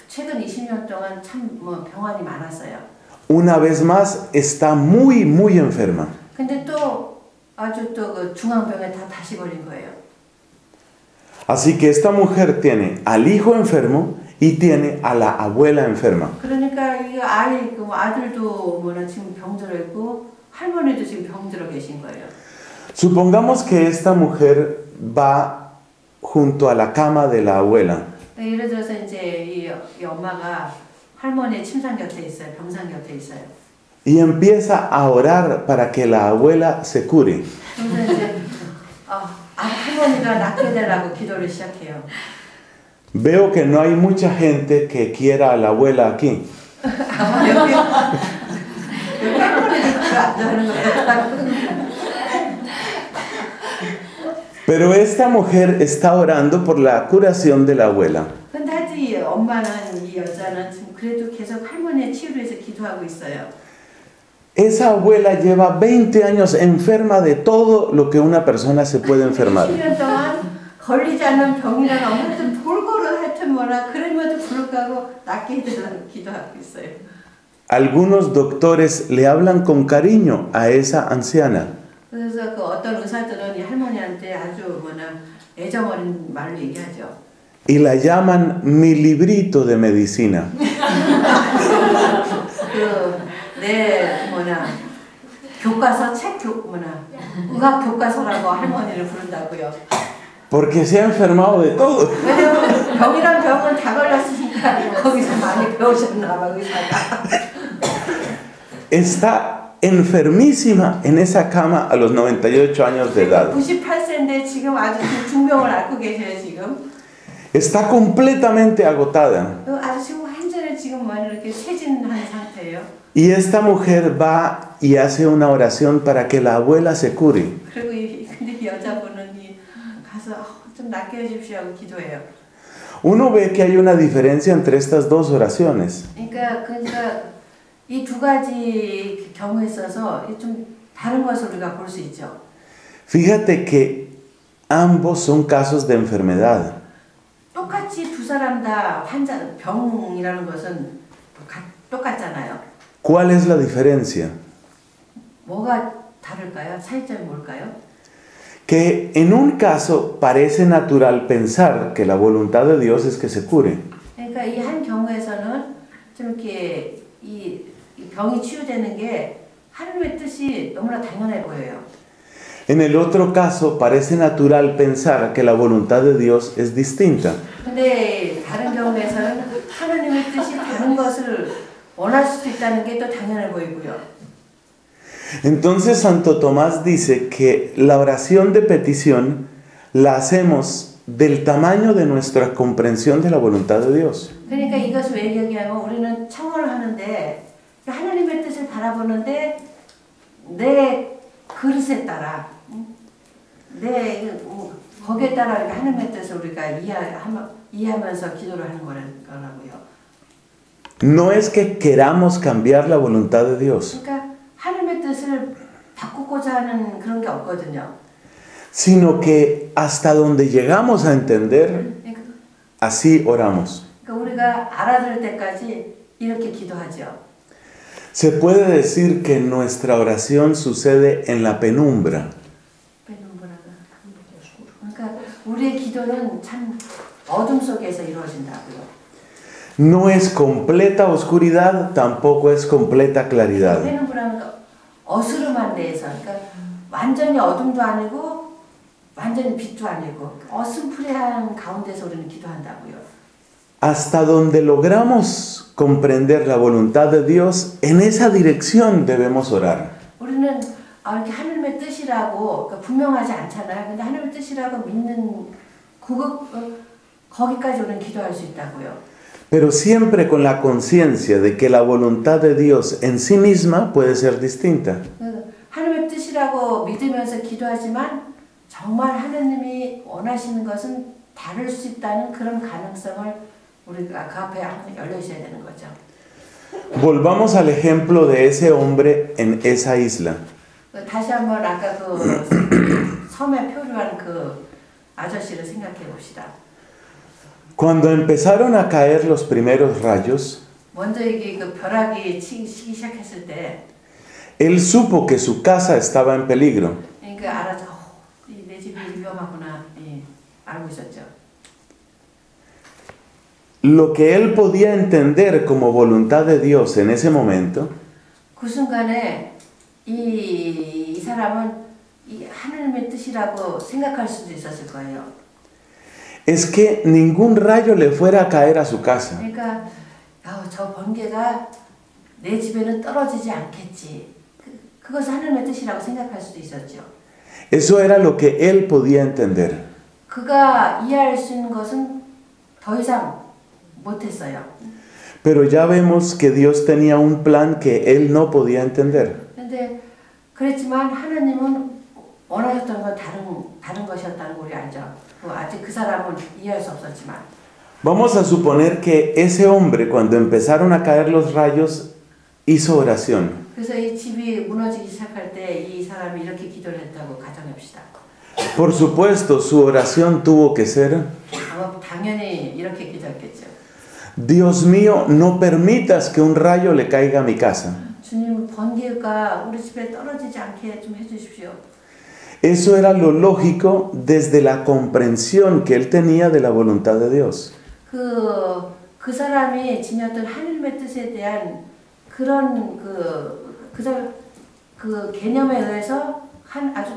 최근 20년 동안 참 병환이 많았어요. Una vez más, está muy, muy enferma. 근데 또 아주 또 그 중앙병에 다시 걸린 거예요. Así que esta mujer tiene al hijo enfermo y tiene a la abuela enferma. 그러니까 이 아들도 지금 병들어 있고 할머니도 지금 병들어 계신 거예요. Supongamos que esta mujer va junto a la cama de la abuela. 예를 들어서 이제 이 엄마가 할머니의 침상 곁에 있어요. 병상 곁에 있어요. Y empieza a orar para que la abuela se cure. 그래서 이제 할머니가 낫게 되라고 기도를 시작해요. Veo que no hay mucha gente que quiera a la abuela aquí. 여기 할머니가 앉아있는 거예요. Pero esta mujer está orando por la curación de la abuela. 근데 하여튼 이 엄마는 이 여자는 지금 그래도 계속 할머니의 치유를 위해서 기도하고 있어요. Esa abuela lleva 20 años enferma de todo lo que una persona se puede enfermar. 10년 동안 걸리지 않는 병이나 하여튼 돌고래 하여튼 그럼에도 불구하고 낫게 해달라고 기도하고 있어요. Algunos doctores le hablan con cariño a esa anciana. 그래서 그 어떤 의사들은 이 할머니한테 아주 애정 어린 말로 얘기하죠. Y la llaman mi librito de medicina. 내 교과서 의학 교과서라고 할머니를 부른다고요. Porque se ha enfermado de todo. 왜냐면 병이란 병은 다 걸렸으니까 거기서 많이 배우셨나 봐 의사가. Está enfermísima en esa cama a los 98 años de edad. 98세인데 지금 아주 중병을 앓고 계셔요 지금. Está completamente agotada. 아주 지금 완전히 지금 이렇게 쇠진한 상태예요. Y esta mujer va y hace una oración para que la abuela se cure. 그리고 근데 이 여자분은 가서 좀 낫게 해주십시오 하고 기도해요. Uno ve que hay una diferencia entre estas dos oraciones. 그러니까 이 두 가지 경우에 있어서 좀 다른 것을 우리가 볼 수 있죠. Fíjate que ambos son casos de enfermedad. 똑같이 두 사람 다 병이라는 것은 똑같잖아요. ¿Cuál es la diferencia? 뭐가 다를까요? 차이점이 뭘까요? Que en un caso parece natural pensar que la voluntad de Dios es que se cure. 그러니까 이 한 경우에서는 좀 이렇게 이 병이 치유되는 게 하나님의 뜻이 너무나 당연해 보여요. En el otro caso parece natural pensar que la voluntad de Dios es distinta. 근데 다른 경우에서는 하나님의 뜻이 다른 것을 원할 수도 있다는 게 또 당연해 보이고요. Entonces Santo Tomás dice que la oración de petición la hacemos del tamaño de nuestra comprensión de la voluntad de Dios. 그러니까 이것을 왜 얘기하면 우리는 청원을 하는데 하나님의 뜻을 바라보는데 내 그릇에 따라 거기에 따라 하나님의 뜻을 우리가 이해하면서 기도를 하는 거라고요. No es que queramos cambiar la voluntad de Dios, 그러니까 하나님의 뜻을 바꾸고자 하는 그런 게 없거든요. sino que hasta donde llegamos a entender, así oramos. 그러니까 우리가 알아들을 때까지 이렇게 기도하죠. Se puede decir que nuestra oración sucede en la penumbra. 그러니까 우리의 기도는 참 어둠 속에서 이루어진다고요. No es completa oscuridad, tampoco es completa claridad. 페누브라는 어스름한 데에서, 그러니까 완전히 어둠도 아니고 완전히 빛도 아니고 어슴푸레한 가운데서 우리는 기도한다고요. Hasta donde logramos comprender la voluntad de Dios, en esa dirección debemos orar. 우리는 이렇게 하나님의 뜻이라고 그러니까 분명하지 않잖아요. 근데 하나님의 뜻이라고 믿는 거기까지 우리는 기도할 수 있다고요. Pero siempre con la conciencia de que la voluntad de Dios en sí misma puede ser distinta. 하나님의 뜻이라고 믿으면서 기도하지만 정말 하나님이 원하시는 것은 다를 수 있다는 그런 가능성을 우리가 그 앞에 열려 있어야 되는 거죠. Volvamos al ejemplo de ese hombre en esa isla. 다시 한번 아까 그 섬에 표류한 그 아저씨를 생각해 봅시다. Cuando empezaron a caer los primeros rayos, 먼저 이게 그 벼락이 치기 시작했을 때, él supo que su casa estaba en peligro. 그러니까 알아서 내 집이 위험하구나 알고 있었죠. lo que él podía entender como voluntad de Dios en ese momento 그 순간에 이 사람은 이 하나님의 뜻이라고 생각할 수도 있었을 거예요. es que ningún rayo le fuera a caer a su casa. 그러니까 저 번개가 내 집에는 떨어지지 않겠지. 그것을 하나님의 뜻이라고 생각할 수도 있었죠. Eso era lo que él podía entender. 그가 이해할 수 있는 것은 더 이상 못했어요. Pero ya vemos que Dios tenía un plan que él no podía entender. 근데 그랬지만 하나님은 원하셨던 건 다른 것이었다는 걸 우리 알죠. 아직 그 사람은 이해할 수 없었지만. Vamos a suponer que ese hombre, cuando empezaron a caer los rayos, hizo oración. 그래서 이 집이 무너지기 시작할 때 이 사람이 이렇게 기도를 했다고 가정합시다. Por supuesto, su oración tuvo que ser: 아마 당연히 이렇게 기도했겠죠. Dios mío, no permitas que un rayo le caiga a mi casa. 주님, 번개가 우리 집에 떨어지지 않게 좀 해주십시오. Eso era lo lógico desde la comprensión que él tenía de la voluntad de Dios. 그 사람이 지녔던 하나님의 뜻에 대한 그런 그 개념에 의해서 아주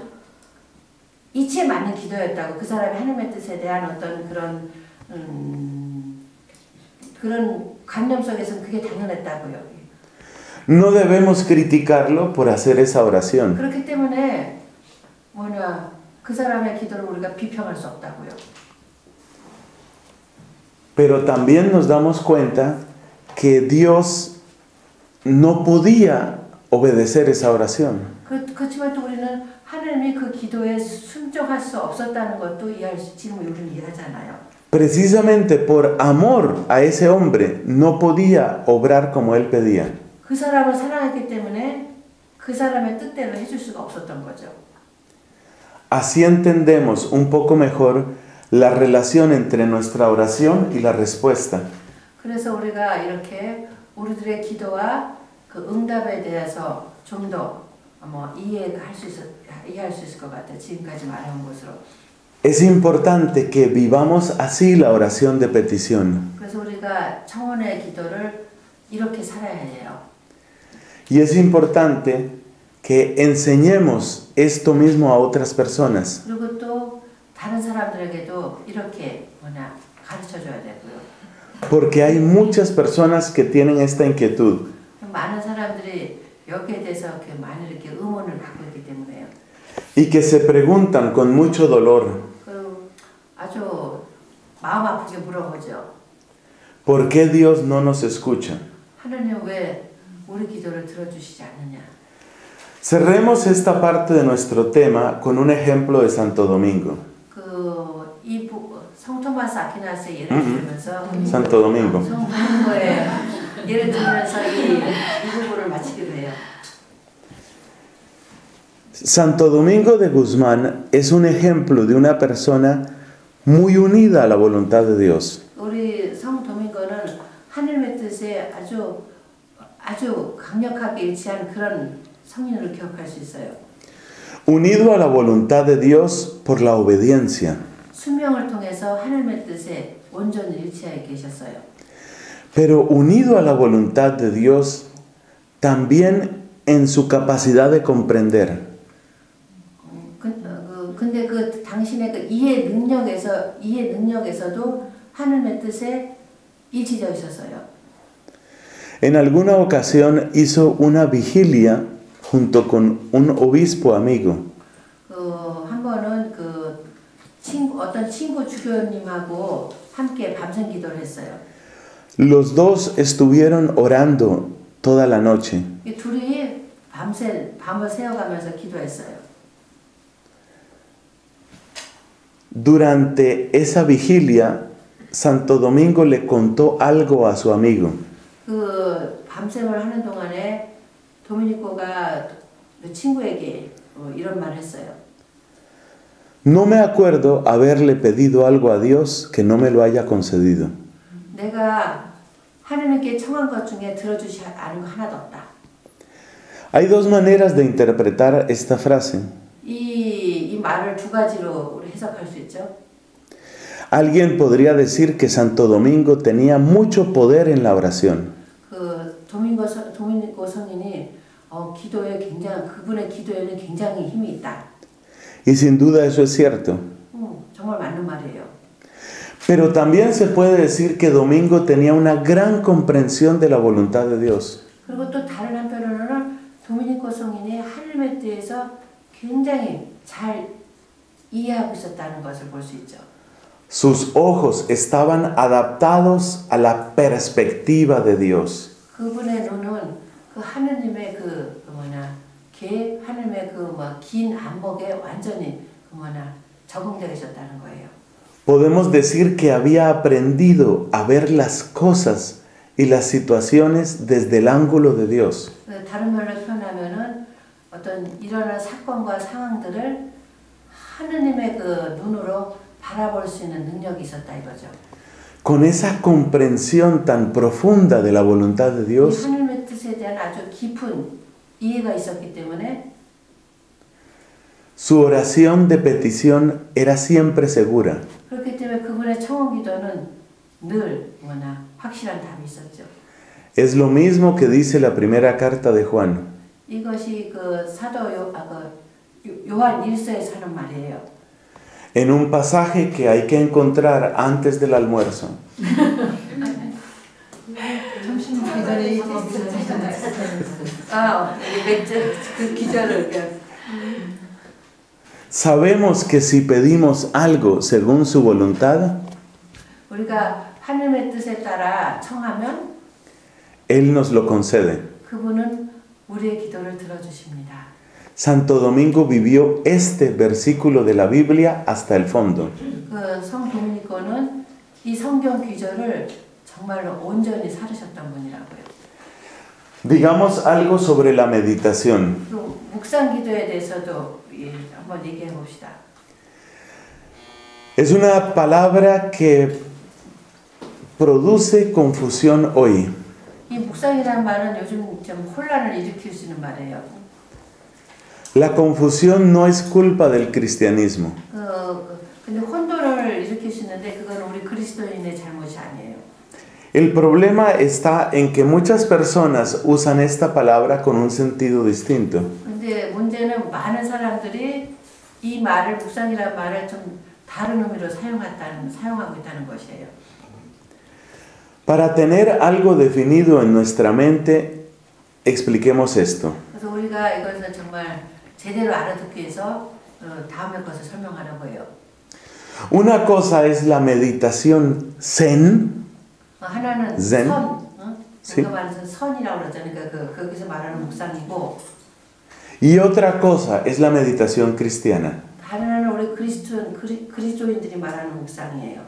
이치에 맞는 기도였다고. 그 사람이 하나님의 뜻에 대한 어떤 그런 관념 속에서는 그게 당연했다고요. No debemos criticarlo por hacer esa oración. 그렇기 때문에 그 사람의 기도를 우리가 비평할 수 없다고요. Pero también nos damos cuenta que Dios no podía obedecer esa oración. 그렇지만 또 우리는 하나님이 그 기도에 순종할 수 없었다는 것도 지금 우리는 이해하잖아요. Precisamente por amor a ese hombre no podía obrar como él pedía. 그 사람을 사랑했기 때문에 그 사람의 뜻대로 해줄 수가 없었던 거죠. Así entendemos un poco mejor la relación entre nuestra oración y la respuesta. 그래서 우리가 이렇게 우리들의 기도와 그 응답에 대해서 좀 더 이해할 수 있을 것 같아요. 지금까지 말해온 것으로. Es importante que vivamos así la oración de petición. 그래서 우리가 청원의 기도를 이렇게 살아야 해요. Y es importante que enseñemos esto mismo a otras personas. 그리고 또 다른 사람들에게도 이렇게 가르쳐줘야 되고요. Porque hay muchas personas que tienen esta inquietud. 많은 사람들이 여기에 대해서 많이 이렇게 의문을 갖고 있기 때문에요. Y que se preguntan con mucho dolor: 아주 마음 아프게 물어보죠. ¿Por qué Dios no nos escucha? 하나님 왜 우리 기도를 들어주시지 않느냐? Cerremos esta parte de nuestro tema con un ejemplo de Santo Domingo. 성 토마스 아퀴나스의 예를 들면서 Santo Domingo. 성 도민고의 예를 들면서 이 부분을 마치기로 해요. Santo Domingo de Guzmán es un ejemplo de una persona muy unida a la voluntad de Dios. 우리 성 도민고는 하나님의 뜻에 아주 강력하게 일치한 그런 성인으로 기억할 수 있어요. Unido a la voluntad de Dios por la obediencia. 수명을 통해서 하나님의 뜻에 온전히 일치하여 계셨어요. Pero unido a la voluntad de Dios también en su capacidad de comprender. 근데 그 당신의 그 이해 능력에서도 하나님의 뜻에 일치되어 있었어요. En alguna ocasión hizo una vigilia junto con un obispo amigo. 한 번은 어떤 친구 주교님하고 함께 밤샘 기도를 했어요. Los dos estuvieron orando toda la noche. 이 둘이 밤을 새어가면서 기도했어요. Durante esa vigilia, Santo Domingo le contó algo a su amigo. 그 밤샘을 하는 동안에 도미니코가 그 친구에게 이런 말을 했어요. No me acuerdo haberle pedido algo a Dios que no me lo haya concedido. 내가 하나님께 청한 것 중에 들어주지 않은 거 하나도 없다. Hay dos maneras de interpretar esta frase. 이 말을 두 가지로 우리 해석할 수 있죠. Alguien podría decir que Santo Domingo tenía mucho poder en la oración. 그 도민고 성인이 기도에 굉장히 그분의 기도에는 굉장히 힘이 있다. Y sin duda eso es cierto. 정말 맞는 말이에요. Pero también se puede decir que Domingo tenía una gran comprensión de la voluntad de Dios. 그리고 또 다른 한편으로는 도미니코 성인이 하늘에 대해서 굉장히 잘 이해하고 있었다는 것을 볼 수 있죠. Sus ojos estaban adaptados a la perspectiva de Dios. 그분의 눈은 그 하느님의 하느님의 긴 안목에 완전히 적응되어 있었다는 거예요. Podemos decir que había aprendido a ver las cosas y las situaciones desde el ángulo de Dios. 다른 말로 표현하면은 어떤 일어난 사건과 상황들을 하느님의 그 눈으로 바라볼 수 있는 능력이 있었다 이거죠. Con esa comprensión tan profunda de la voluntad de Dios, 하느님의 뜻에 대한 아주 깊은 이해가 있었기 때문에 su oración de petición era siempre segura. 그렇기 때문에 그분의 청원 기도는 늘 확실한 답이 있었죠. Es lo mismo que dice la primera carta de Juan. 이것이 그 사도 요한 1서에서 하는 말이에요. En un pasaje que hay que encontrar antes del almuerzo. 점심 기전에 이 그 기절을 Sabemos que si pedimos algo según su voluntad, 우리가 하나님의 뜻에 따라 청하면 Él nos lo concede. 그분은 우리의 기도를 들어주십니다. Santo Domingo vivió este versículo de la Biblia hasta el fondo. 그 성 도미니코는 이 성경 귀절을 정말로 온전히 살으셨던 분이라고요. Digamos algo sobre la meditación. 또 묵상 기도에 대해서도 한번 얘기해 봅시다. Es una palabra que produce confusión hoy. 이 묵상이라는 말은 요즘 좀 혼란을 일으킬 수 있는 말이에요. La confusión no es culpa del cristianismo. 근데 혼돈을 일으킬 수 있는데 그건 우리 그리스도인의 잘못이 아니에요. El problema está en que muchas personas usan esta palabra con un sentido distinto. 근데 문제는 많은 사람들이 이 말을 묵상이라는 말을 좀 다른 의미로 사용하고 있다는 것이에요. Para tener algo definido en nuestra mente, expliquemos esto. 그래서 우리가 이것을 정말 제대로 알아듣기 위해서 다음의 것을 설명하려고 해요. Una cosa es la meditación zen. 하나는 zen. 선, Sí. 우리가 말해서 선이라고 그러잖아요. 그러니까 거기서 말하는 묵상이고, Y otra cosa es la meditación cristiana. 하나는 우리 그리스도인들이 말하는 묵상이에요.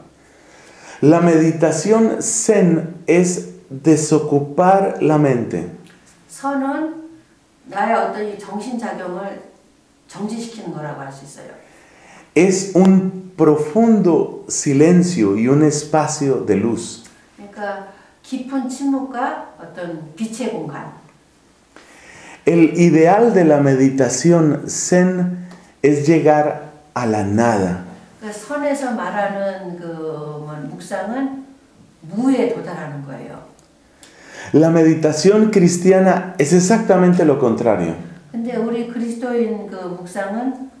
La meditación zen es desocupar la mente. 선은 나의 어떤 이 정신작용을 정지시키는 거라고 할 수 있어요. Es un profundo silencio y un espacio de luz. 그러니까 깊은 침묵과 어떤 빛의 공간. El ideal de la meditación zen es llegar a la nada. 그러니까 선에서 말하는 묵상은 무에 도달하는 거예요. La meditación cristiana es exactamente lo contrario. 근데 우리 그리스도인 묵상은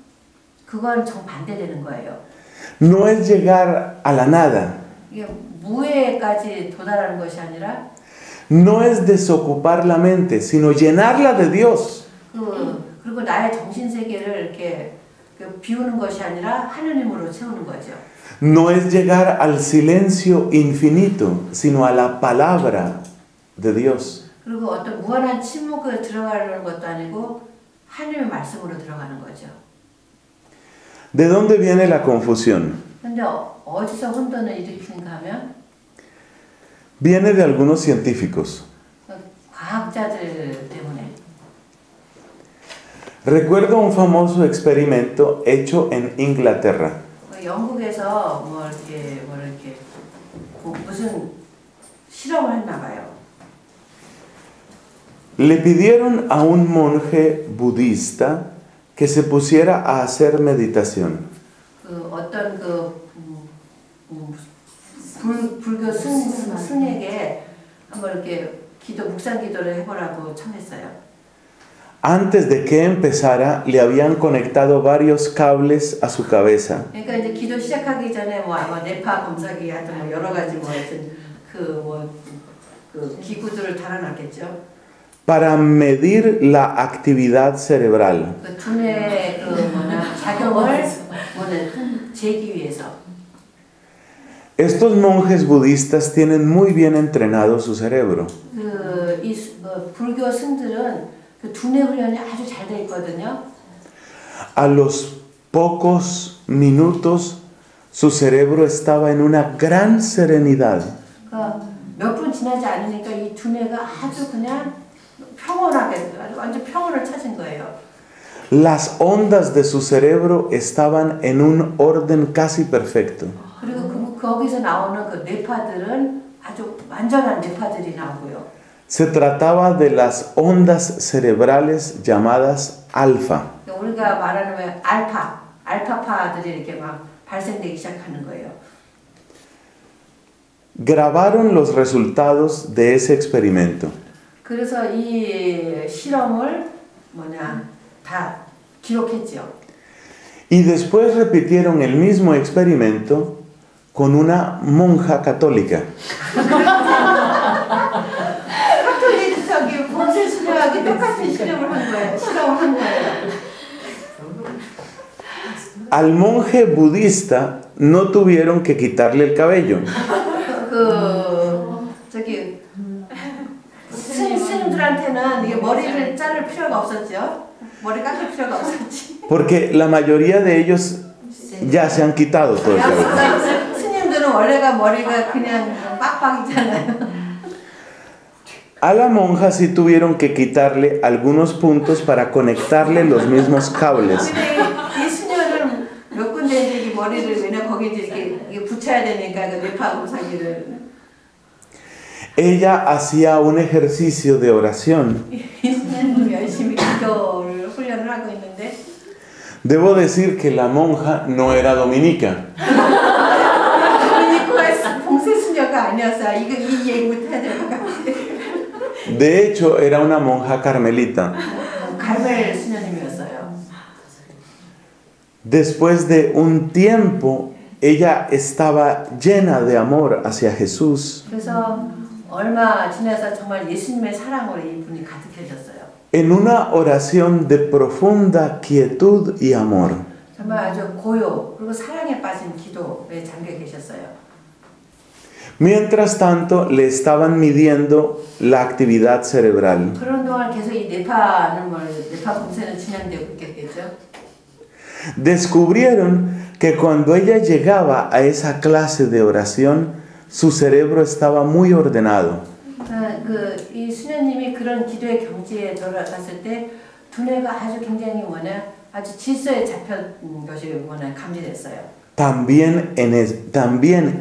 그건 정반대되는 거예요. No es llegar a la nada. 이게 무에까지 도달하는 것이 아니라 No es desocupar la mente, sino llenarla de Dios. 그리고 나의 정신 세계를 이렇게 비우는 것이 아니라 하느님으로 채우는 거죠. No es llegar al silencio infinito, sino a la palabra de Dios. 그리고 어떤 무한한 침묵을 들어가려는 것도 아니고 하느님의 말씀으로 들어가는 거죠. ¿De dónde viene la confusión? 근데 어디서 혼돈을 일으키는가 하면 Viene de algunos científicos. 과학자들 때문에. Recuerdo un famoso experimento hecho en Inglaterra. 영국에서 무슨 실험을 했나 봐요. Le pidieron a un monje budista que se pusiera a hacer meditación. 어떤 불교 스님에게 한번 이렇게 묵상 기도를 해보라고 청했어요. Antes de que empezara, le habían conectado varios cables a su cabeza. 그러니까 이제 기도 시작하기 전에 뭐 아마 뇌파 검사기 하여튼 뭐 여러 가지 뭐 하여튼 그 기구들을 달아놨겠죠. Para medir la actividad cerebral. 그 두뇌의 작용을 재기 위해서. Estos monjes budistas tienen muy bien entrenado su cerebro. 불교 스님들은 그 두뇌 훈련이 아주 잘 돼 있거든요. A los pocos minutos su cerebro estaba en una gran serenidad. 몇 분 지나지 않으니까 이 두뇌가 아주 그냥 평온하게 아주 완전 평온을 찾은 거예요. Las ondas de su cerebro estaban en un orden casi perfecto. 그리고 거기서 나오는 그 뇌파들은 아주 완전한 뇌파들이 나오고요. Se trataba de las ondas cerebrales llamadas alfa. 우리가 말하는 왜 알파파들이 이렇게 막 발생되기 시작하는 거예요. Grabaron los resultados de ese experimento. 그래서 이 실험을 다 기록했죠. Y después repitieron el mismo experimento con una monja católica. 카톨릭 봉쇄 수녀하고 똑같은 실험을 한 거예요. Al monje budista no tuvieron que quitarle el cabello. 스님들한테는 이게 머리를 자를 필요가 없었죠. 머리 깎을 필요가 없었지. Porque la mayoría de ellos ya se han quitado todo el cabello. 스님들은 원래가 머리가 그냥 빡빡이잖아요. A la monja sí tuvieron que quitarle algunos puntos para conectarle los mismos cables. 이 수녀는 몇 군데 이제 머리를 왜냐 거기 이렇게 붙여야 되니까 그 뇌파 검사기를. Ella hacía un ejercicio de oración. 이 수녀는 열심히 기도를 훈련을 하고 있는데. Debo decir que la monja no era dominica. 봉쇄 수녀가 아니었어. 이 얘기 못 해야 될 것 같아. De hecho, era una monja carmelita. 갈멜 수녀님이었어요. Después de un tiempo, ella estaba llena de amor hacia Jesús. 그래서 얼마 지나서 정말 예수님의 사랑으로 이분이 가득해졌어요. En una oración de profunda quietud y amor. 정말 아주 고요 그리고 사랑에 빠진 기도에 잠겨 계셨어요. Mientras tanto, le estaban midiendo la actividad cerebral. 그런 동안 계속 이 뇌파 검사는 진행되고 있겠죠. Descubrieron que cuando ella llegaba a esa clase de oración, su cerebro estaba muy ordenado. 이 수녀님이 그런 기도의 경지에 돌아갔을 때 두뇌가 아주 굉장히 아주 질서에 잡힌 것이 감지됐어요. También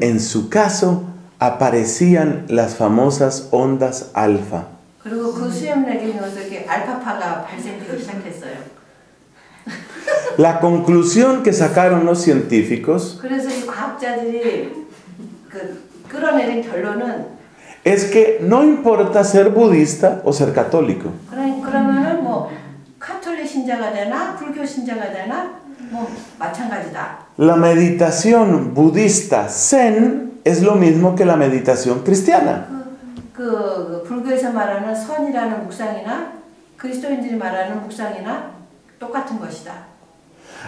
en su caso aparecían las famosas ondas alfa. 그리고 그 수녀님에게 이렇게 알파파가 발생되기 시작했어요. La conclusión que sacaron los científicos 그래서 이 과학자들이 끌어내린 결론은 es que no importa ser budista o ser católico. 그러면은 카톨릭 신자가 되나 불교 신자가 되나 마찬가지다. La meditación budista zen es lo mismo que la meditación cristiana. 불교에서 말하는 선이라는 묵상이나 그리스도인들이 말하는 묵상이나 똑같은 것이다.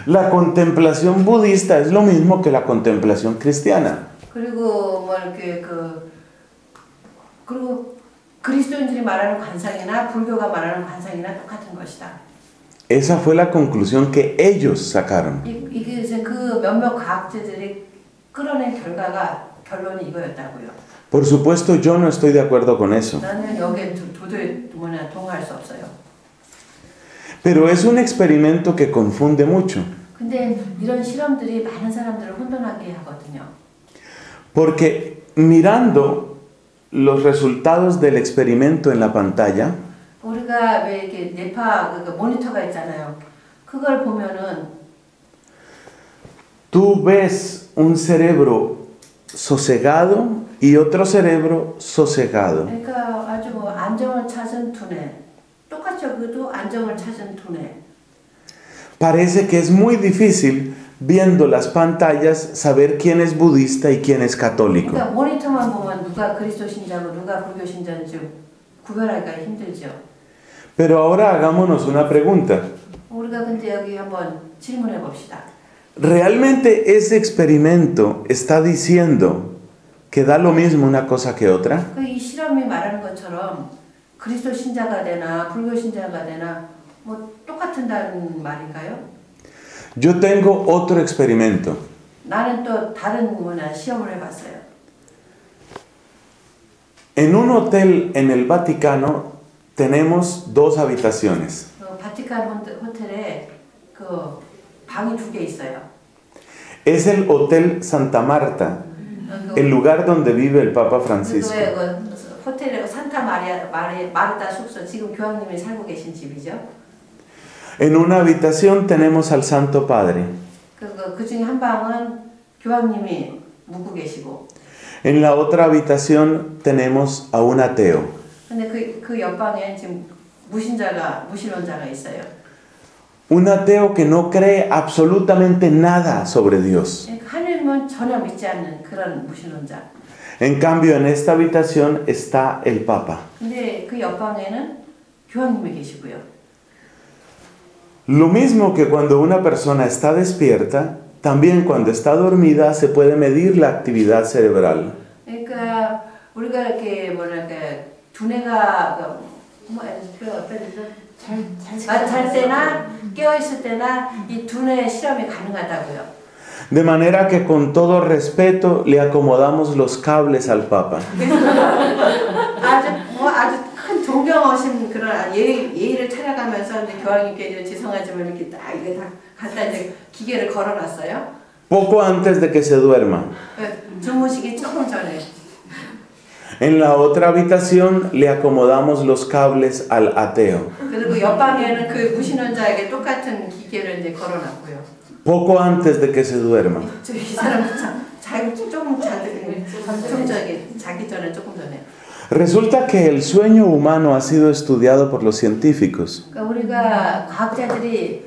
La contemplación budista es lo mismo que la contemplación cristiana. 그리고 그리고 그리스도인들이 말하는 관상이나 불교가 말하는 관상이나 똑같은 것이다. Esa fue la conclusión que ellos sacaron. 이게 그 몇몇 과학자들이 끌어낸 결론이 이거였다고요. Por supuesto, yo no estoy de acuerdo con eso. 나는 여기에 도저히 동의할 수 없어요. Pero es un experimento que confunde mucho. 근데 이런 실험들이 많은 사람들을 혼돈하게 하거든요. Porque mirando los resultados del experimento en la pantalla, 우리가 왜 이렇게 뇌파 모니터가 있잖아요. 그걸 보면은 tú ves un cerebro sosegado y otro cerebro sosegado. 그러니까 아주 뭐 안정을 찾은 두뇌. 똑같죠. 그도 안정을 찾은 두뇌. Parece que es muy difícil viendo las pantallas saber quién es budista y quién es católico. 그러니까 모니터만 보면 누가 그리스도 신자고 누가 불교 신자인지 구별하기가 힘들죠. Pero ahora hagámonos una pregunta. 우리가 근데 여기 한번 질문해 봅시다. ¿Realmente ese experimento está diciendo que da lo mismo una cosa que otra? 이 실험이 말하는 것처럼 그리스도 신자가 되나 불교 신자가 되나 뭐 똑같은다는 말인가요? Yo tengo otro experimento. 나는 또 다른 뭐냐 시험을 해봤어요. En un hotel en el Vaticano tenemos 2 habitaciones. 바티칸 호텔에 그 방이 2개 있어요. Es el Hotel Santa Marta, el lugar donde vive el Papa Francisco. 그 호텔에 산타 마르타 숙소 지금 교황님이 살고 계신 집이죠. En una habitación tenemos al Santo Padre. 그 중에 한 방은 교황님이 묵고 계시고. En la otra habitación tenemos a un ateo. 근데 그 옆방에 지금 무신론자가 있어요. Un ateo que no cree absolutamente nada sobre Dios. 하나님은 전혀 믿지 않는 그런 무신론자. En cambio, en esta habitación está el Papa. 근데 그 옆방에는 교황님이 계시고요. Lo mismo que cuando una persona está despierta, también cuando está dormida se puede medir la actividad cerebral. 그러니까 우리가 이렇게 뭐랄까 두뇌가 잘 때나 깨어 있을 때나 이 두뇌 실험이 가능하다고요. De manera que con todo respeto le acomodamos los cables al Papa. 아주 큰 존경하신 그런 예의를 차려가면서 이제 교황님께 죄송하지만 이렇게 딱 이게 다 갖다 이제 기계를 걸어놨어요. Poco antes de que se duerma. 주무시기 조금 전에. En la otra habitación le acomodamos los cables al ateo. 그리고 옆방에는 그 무신론자에게 똑같은 기계를 이제 걸어놨고요. Poco antes de que se duerma. 이 사람 자기 전에 조금 전에. Resulta que el sueño humano ha sido estudiado por los científicos. 그러니까 우리가 과학자들이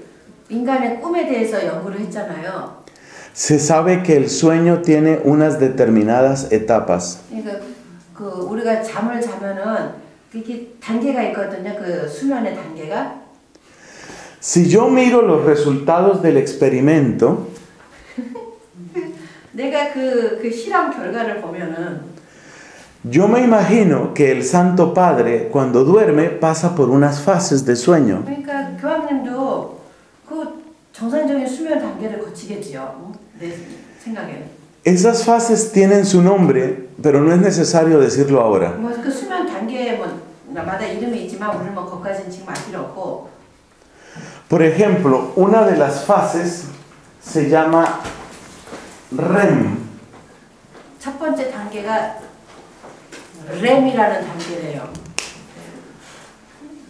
인간의 꿈에 대해서 연구를 했잖아요. Se sabe que el sueño tiene unas determinadas etapas. 그러니까 그 우리가 잠을 자면은 이렇게 단계가 있거든요. 그 수면의 단계가. Si yo miro los resultados del experimento, 내가 그 실험 결과를 보면은 yo me imagino que el Santo Padre cuando duerme pasa por unas fases de sueño. 그러니까 교황님도 그 정상적인 수면 단계를 거치겠지요. 내 생각에는. Esas fases tienen su nombre, pero no es necesario decirlo ahora. 뭐 그 수면 단계에 뭐 마다 이름이 있지만 오늘 뭐 거기까지는 지금 알 필요 없고. Por ejemplo, una de las fases se llama REM. 첫 번째 단계가 REM이라는 단계래요.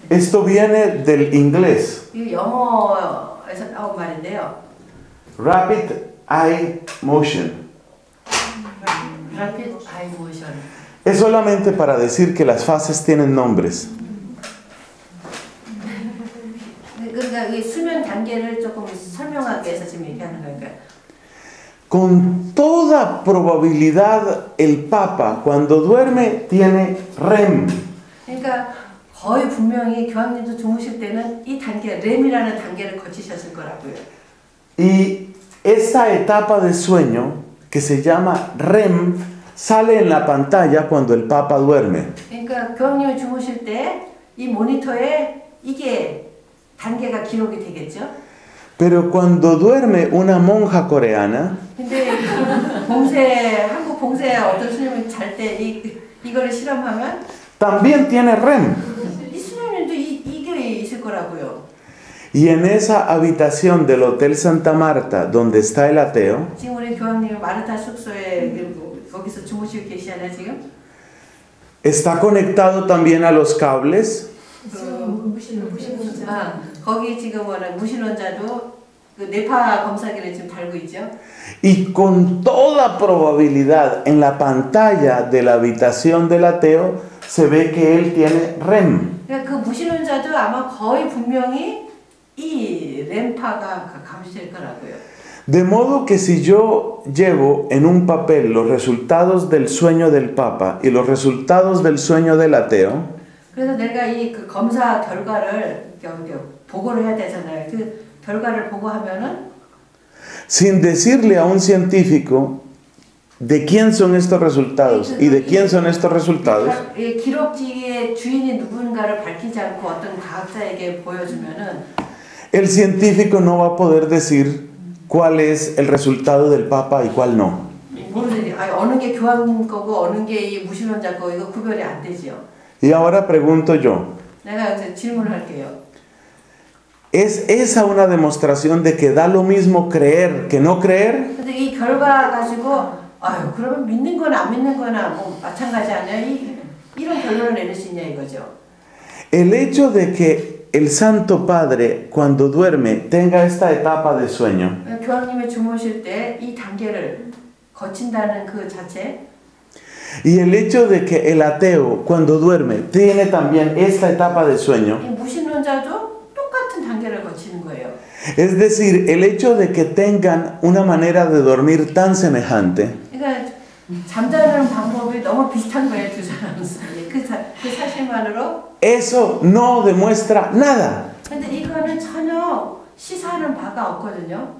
Esto viene del inglés. 이 영어에서 나온 말인데요. Rapid Eye Motion. Rapid Eye Motion. Es solamente para decir que las fases tienen nombres. 그러니까 이 수면 단계를 조금 설명하기 위해서 지금 얘기하는 거니까. Con toda probabilidad el Papa cuando duerme tiene REM. 그러니까 거의 분명히 교황님도 주무실 때는 이 단계 REM이라는 단계를 거치셨을 거라고요. Y esta etapa de sueño que se llama REM sale en la pantalla cuando el Papa duerme. 그러니까 교황님이 주무실 때 이 모니터에 이게 단계가 기록이 되겠죠. Pero cuando duerme una monja coreana, 근데 한국 봉쇄 어떤 수녀님이 잘 때 이거를 실험하면 también tiene REM. 이 수녀님도 이게 있을 거라고요. Y en esa habitación del Hotel Santa Marta donde está el ateo, 지금 우리 교황님 마르타 숙소에 거기서 주무시고 계시잖아요 지금. está conectado también a los cables. 거기 지금 무신론자도 그 뇌파 검사기를 지금 달고 있죠. Y con toda probabilidad en la pantalla de la habitación del ateo se ve que él tiene REM. 그러니까 그 무신론자도 아마 거의 분명히 이 램파가 감시될 거라고요. De modo que si yo llevo en un papel los resultados del sueño del Papa y los resultados del sueño del ateo, 그래서 내가 이 그 검사 결과를 이렇게 보고를 해야 되잖아요. 그 결과를 보고하면은 sin decirle a un científico de quién son estos resultados y de quién son estos resultados, 이 기록지의 주인이 누군가를 밝히지 않고 어떤 과학자에게 보여주면은 el científico no va a poder decir cuál es el resultado del Papa y cuál no. 모르지. 어느 게 교황 거고 어느 게 이 무신론자 거 이거 구별이 안 되죠. Y ahora pregunto yo, 내가 여기서 질문을 할게요. ¿es esa una demostración de que da lo mismo creer que no creer? 근데 이 결과 가지고 그러면 믿는 거나 안 믿는 거나 뭐 마찬가지 아니야? 이런 결론을 내릴 수 있냐 이거죠. El hecho de que el Santo Padre cuando duerme tenga esta etapa de sueño 교황님이 주무실 때 이 단계를 거친다는 그 자체, y el hecho de que el ateo cuando duerme tiene también esta etapa de sueño, 이 무신론자도 똑같은 단계를 거치는 거예요. es decir, el hecho de que tengan una manera de dormir tan semejante, 그러니까 잠자는 방법이 너무 비슷한 거예요, 두 사람 사이에. 그 사실만으로. eso no demuestra nada. 근데 이거는 전혀 시사하는 바가 없거든요.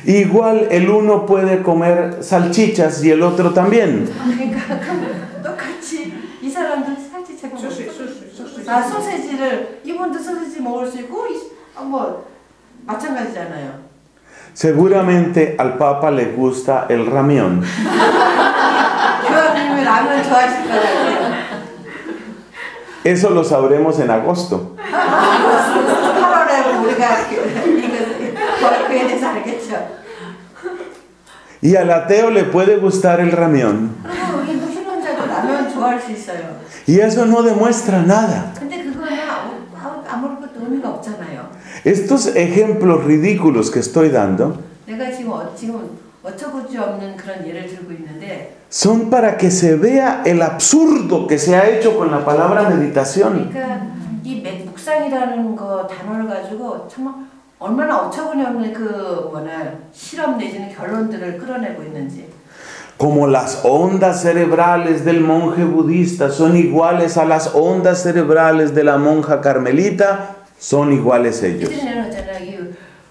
Igual el uno puede comer salchichas y el otro también. 그러니까 똑같이 이 사람도 살찌채 먹을 수 있고, 소세지를 이분도 소세지 먹을 수 있고, 뭐 마찬가지잖아요. Seguramente al Papa le gusta el ramión. 교황님이 라면 좋아하실 거라고요. Eso lo sabremos en agosto. 8월에 우리가 그에 대해서 알겠죠. Y al ateo le puede gustar el ramión. 그리고 이 무신론자도 라면 좋아할 수 있어요. Y eso no demuestra nada. 근데 그거는 아무것도 의미가 없잖아요. Estos ejemplos ridículos que estoy dando 내가 지금 어처구니 없는 그런 예를 들고 있는데, son para que se vea el absurdo que se ha hecho con la palabra meditación. 그러니까 이 묵상이라는 거 단어를 가지고 정말 얼마나 어처구니 없는 실험 내지는 결론들을 끌어내고 있는지. Como las ondas cerebrales del monje budista son iguales a las ondas cerebrales de la monja carmelita, son iguales ellos.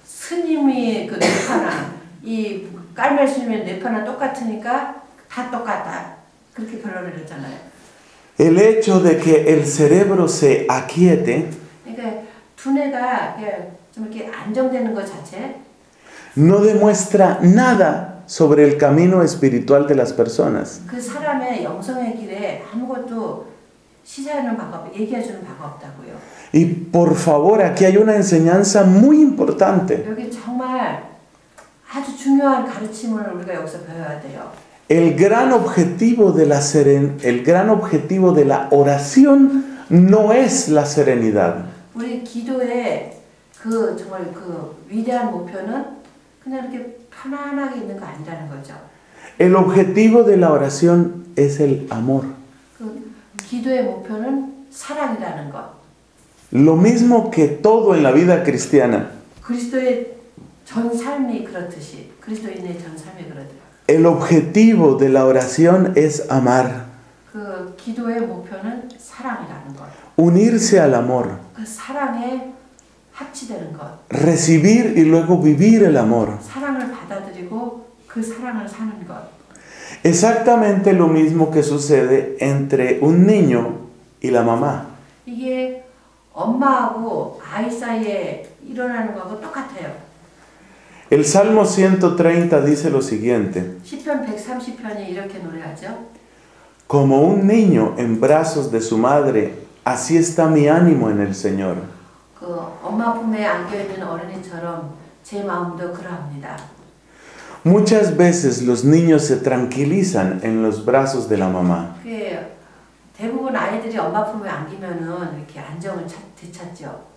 스님이 그 뇌파나 이 깔멜 스님의 뇌파나 똑같으니까 다 똑같다. 그렇게 결론을 했잖아요. El hecho de que el cerebro se aquiete 그러니까 두뇌가 좀 이렇게 안정되는 것 자체 no demuestra nada sobre el camino espiritual de las personas. 그 사람의 영성의 길에 아무것도 시사하는 바가 얘기해주는 바가 없다고요. Y por favor, aquí hay una enseñanza muy importante. 여기 정말 아주 중요한 가르침을 우리가 여기서 배워야 돼요. El gran objetivo de la oración no es la serenidad. 우리 기도의 정말 위대한 목표는 그냥 이렇게 편안하게 있는 거 아니라는 거죠. El objetivo de la oración es el amor. 기도의 목표는 사랑이라는 것. Lo mismo que todo en la vida cristiana. 그리스도의 전 삶이 그렇듯이, 그리스도인의 전 삶이 그렇듯이. El objetivo de la oración es amar. 기도의 목표는 사랑이라는 것. Unirse al amor. 그 사랑에 합치되는 것. Recibir y luego vivir el amor. 사랑을 받아들이고 그 사랑을 사는 것. Exactamente lo mismo que sucede entre un niño y la mamá. 이게 엄마하고 아이 사이에 일어나는 거하고 똑같아요. El Salmo 130 dice lo siguiente. 시편 130편이 이렇게 노래하죠. Como un niño en brazos de su madre, así está mi ánimo en el Señor. 엄마 품에 안겨 있는 어린이처럼 제 마음도 그러합니다. Muchas veces los niños se tranquilizan en los brazos de la mamá. 대부분 아이들이 엄마 품에 안기면은 이렇게 안정을 되찾죠.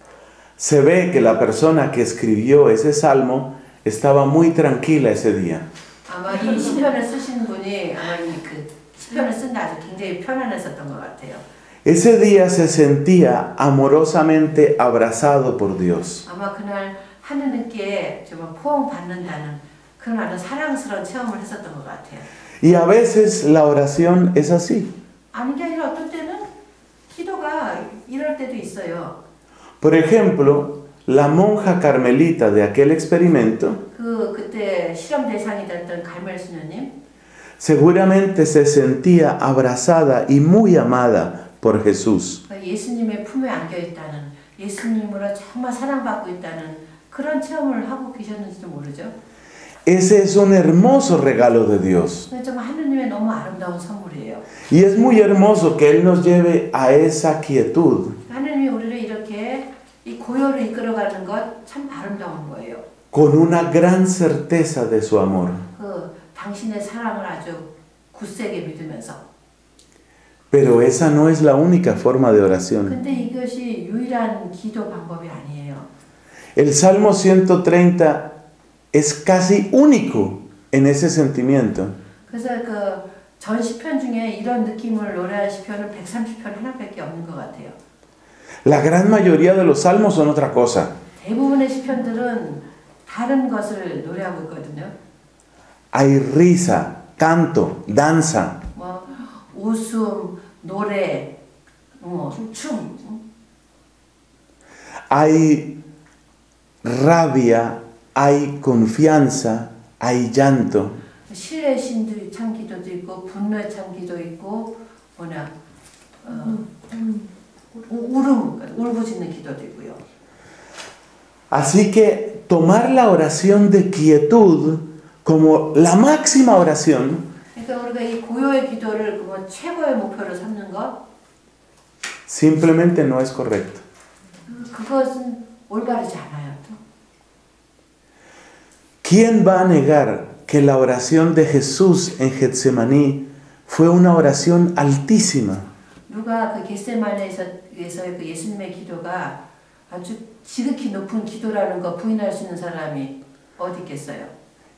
Se ve que la persona que escribió ese salmo estaba muy tranquila ese día. 아마 이 시편을 쓰신 분이 아마 그 시편을 쓴 날 굉장히 편안했었던 것 같아요. Ese día se sentía amorosamente abrazado por Dios. 아마 그날 하느님께 정말 포옹받는다는 그런 아주 사랑스러운 체험을 했었던 것 같아요. Y a veces la oración es así. 아닌 게 아니라 어떤 때는 기도가 이럴 때도 있어요. Por ejemplo, la monja carmelita de aquel experimento 그때 실험 대상이 됐던 갈멜 수녀님 seguramente se sentía abrazada y muy amada por Jesús. 예수님의 품에 안겨 있다는, 예수님으로 정말 사랑받고 있다는 그런 체험을 하고 계셨는지도 모르죠. Ese es un hermoso regalo de Dios. 정말 하느님의 너무 아름다운 선물이에요. Y es muy hermoso que Él nos lleve a esa quietud. 하느님이 우리를 이렇게 이 고요를 이끌어가는 것 참 아름다운 거예요. Con una gran certeza de su amor. 당신의 사랑을 아주 굳세게 믿으면서. Pero esa no es la única forma de oración. 근데 이것이 유일한 기도 방법이 아니에요. El Salmo 130 es casi único en ese sentimiento. 그래서 전 시편 중에 이런 느낌을 노래한 시편은 130편 하나밖에 없는 것 같아요. La gran mayoría de los salmos son otra cosa. 대부분의 시편들은 다른 것을 노래하고 있거든요. Hay risa, canto, danza. 뭐 웃음, 노래, 춤. Hay rabia, hay confianza, hay llanto. 신뢰의 찬 기도도 있고 분노의 찬 기도 있고 울부짖는 기도도 있고요. Así que tomar la oración de quietud como la máxima oración 그러니까 우리가 이 고요의 기도를 최고의 목표로 삼는 것 simplemente no es correcto. 그것은 올바르지 않아요. ¿Quién va a negar que la oración de Jesús en Getsemaní fue una oración altísima? 누가 그 겟세마네에서의 그 예수님의 기도가 아주 지극히 높은 기도라는 거 부인할 수 있는 사람이 어디 있겠어요?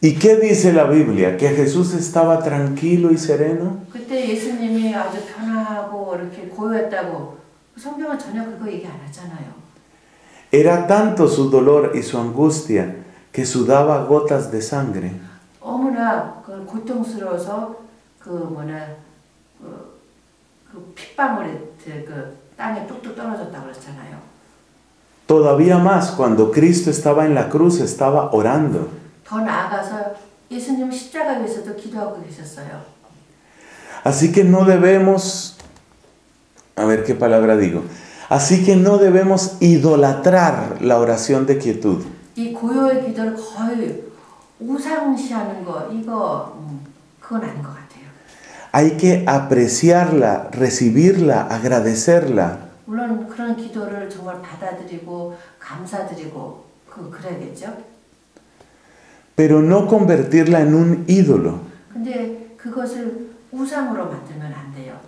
¿Y qué dice la Biblia? ¿Que Jesús estaba tranquilo y sereno? 그때 예수님이 아주 편하고 이렇게 고요했다고 성경은 전혀 그거 얘기 안 하잖아요. Era tanto su dolor y su angustia que sudaba gotas de sangre. 너무나 고통스러워서 핏방울이 땅에 뚝뚝 떨어졌다고 그랬잖아요. Todavía más, cuando Cristo estaba en la cruz, estaba orando. 더 나아가서 예수님 십자가 위에서도 기도하고 계셨어요. Así que no debemos, a ver qué palabra digo, así que no debemos idolatrar la oración de quietud. 이 고요의 기도를 거의 우상시하는 그건 아닌 것 같아요. Hay que apreciarla, recibirla, agradecerla. 물론 그런 기도를 정말 받아들이고 감사드리고 그래야겠죠. Pero no convertirla en un ídolo. 근데 그것을 우상으로 만들면 안 돼요.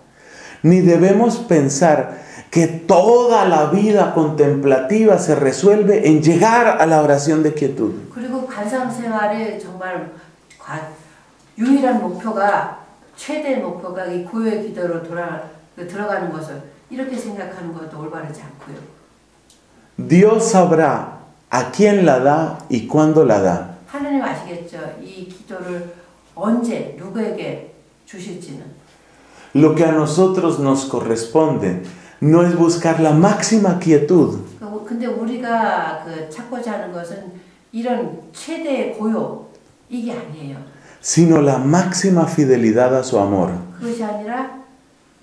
Ni debemos pensar que toda la vida contemplativa se resuelve en llegar a la oración de quietud. 그리고 관상생활의 정말 유일한 목표가 최대의 목표가 이 고요의 기도로 들어가는 것을 이렇게 생각하는 것도 올바르지 않고요. Dios sabrá a quién la da y cuándo la da. 하나님 아시겠죠? 이 기도를 언제 누구에게 주실지는. Lo que a nosotros nos corresponde no es buscar la máxima quietud, 근데 우리가 찾고자 하는 것은 이런 최대의 고요 이게 아니에요. sino la máxima fidelidad a su amor. 그것이 아니라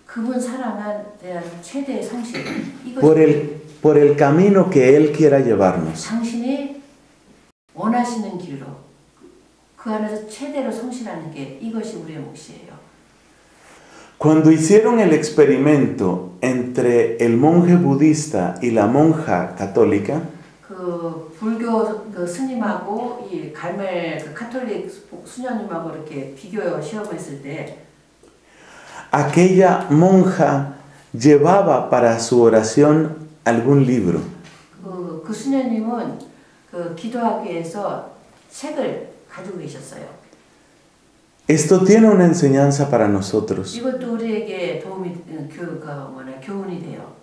그분 사랑에 대한 최대의 성실. Por el camino que Él quiera llevarnos. 당신이 원하시는 길로 그 안에서 최대로 성실하는 게 이것이 우리의 몫이에요. Cuando hicieron el experimento entre el monje budista y la monja católica, 불교 스님하고 이 갈멜 카톨릭 수녀님하고 이렇게 비교 시험했을 때 aquella monja llevaba para su oración algún libro. 그 수녀님은 그 기도하기 위해서 책을 가지고 계셨어요. Esto tiene una enseñanza para nosotros. 이것도 우리에게 교훈이 돼요.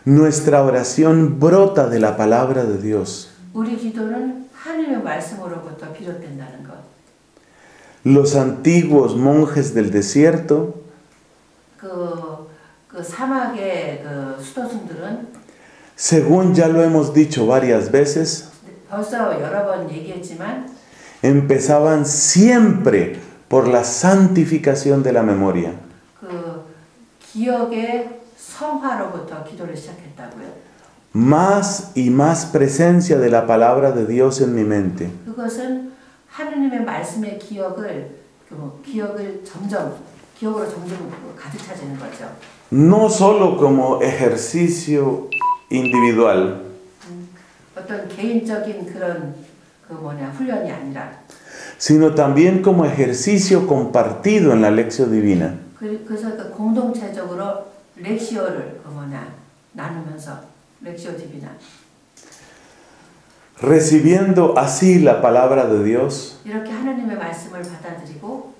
Nuestra oración brota de la palabra de Dios. 우리 기도는 하나님의 말씀으로부터 비롯된다는 것. Los antiguos monjes del desierto 그 사막의 그 수도승들은 según ya lo hemos dicho varias veces, 벌써 여러 번 얘기했지만 empezaban siempre por la santificación de la memoria. 그 기억의 성화로부터 기도를 시작했다고요. Más y más presencia de la palabra de Dios en mi mente. 그것은 하느님의 말씀의 기억을 기억으로 점점 가득 차지는 거죠. No solo como ejercicio individual, 어떤 개인적인 그런 훈련이 아니라 sino también como ejercicio compartido en la lección divina. 그래서 그 공동체적으로 렉시오를 나누면서 렉시오 디비나 Recibiendo así la palabra de Dios, 이렇게 하나님의 말씀을 받아들이고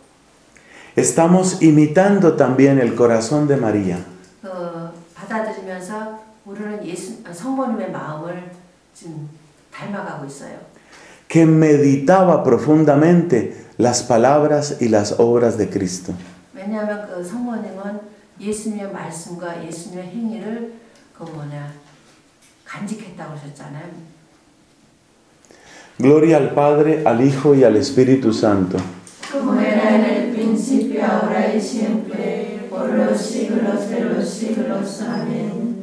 estamos imitando también el corazón de María, 받아들이면서 우리는 성모님의 마음을 지금 닮아가고 있어요. que meditaba profundamente las palabras y las obras de Cristo. 왜냐하면 그 성모님은 예수님의 말씀과 예수님의 행위를 간직했다고 하셨잖아요. Gloria al Padre, al Hijo y al Espíritu Santo. Como era en el principio, ahora y siempre, por los siglos de los siglos. Amén.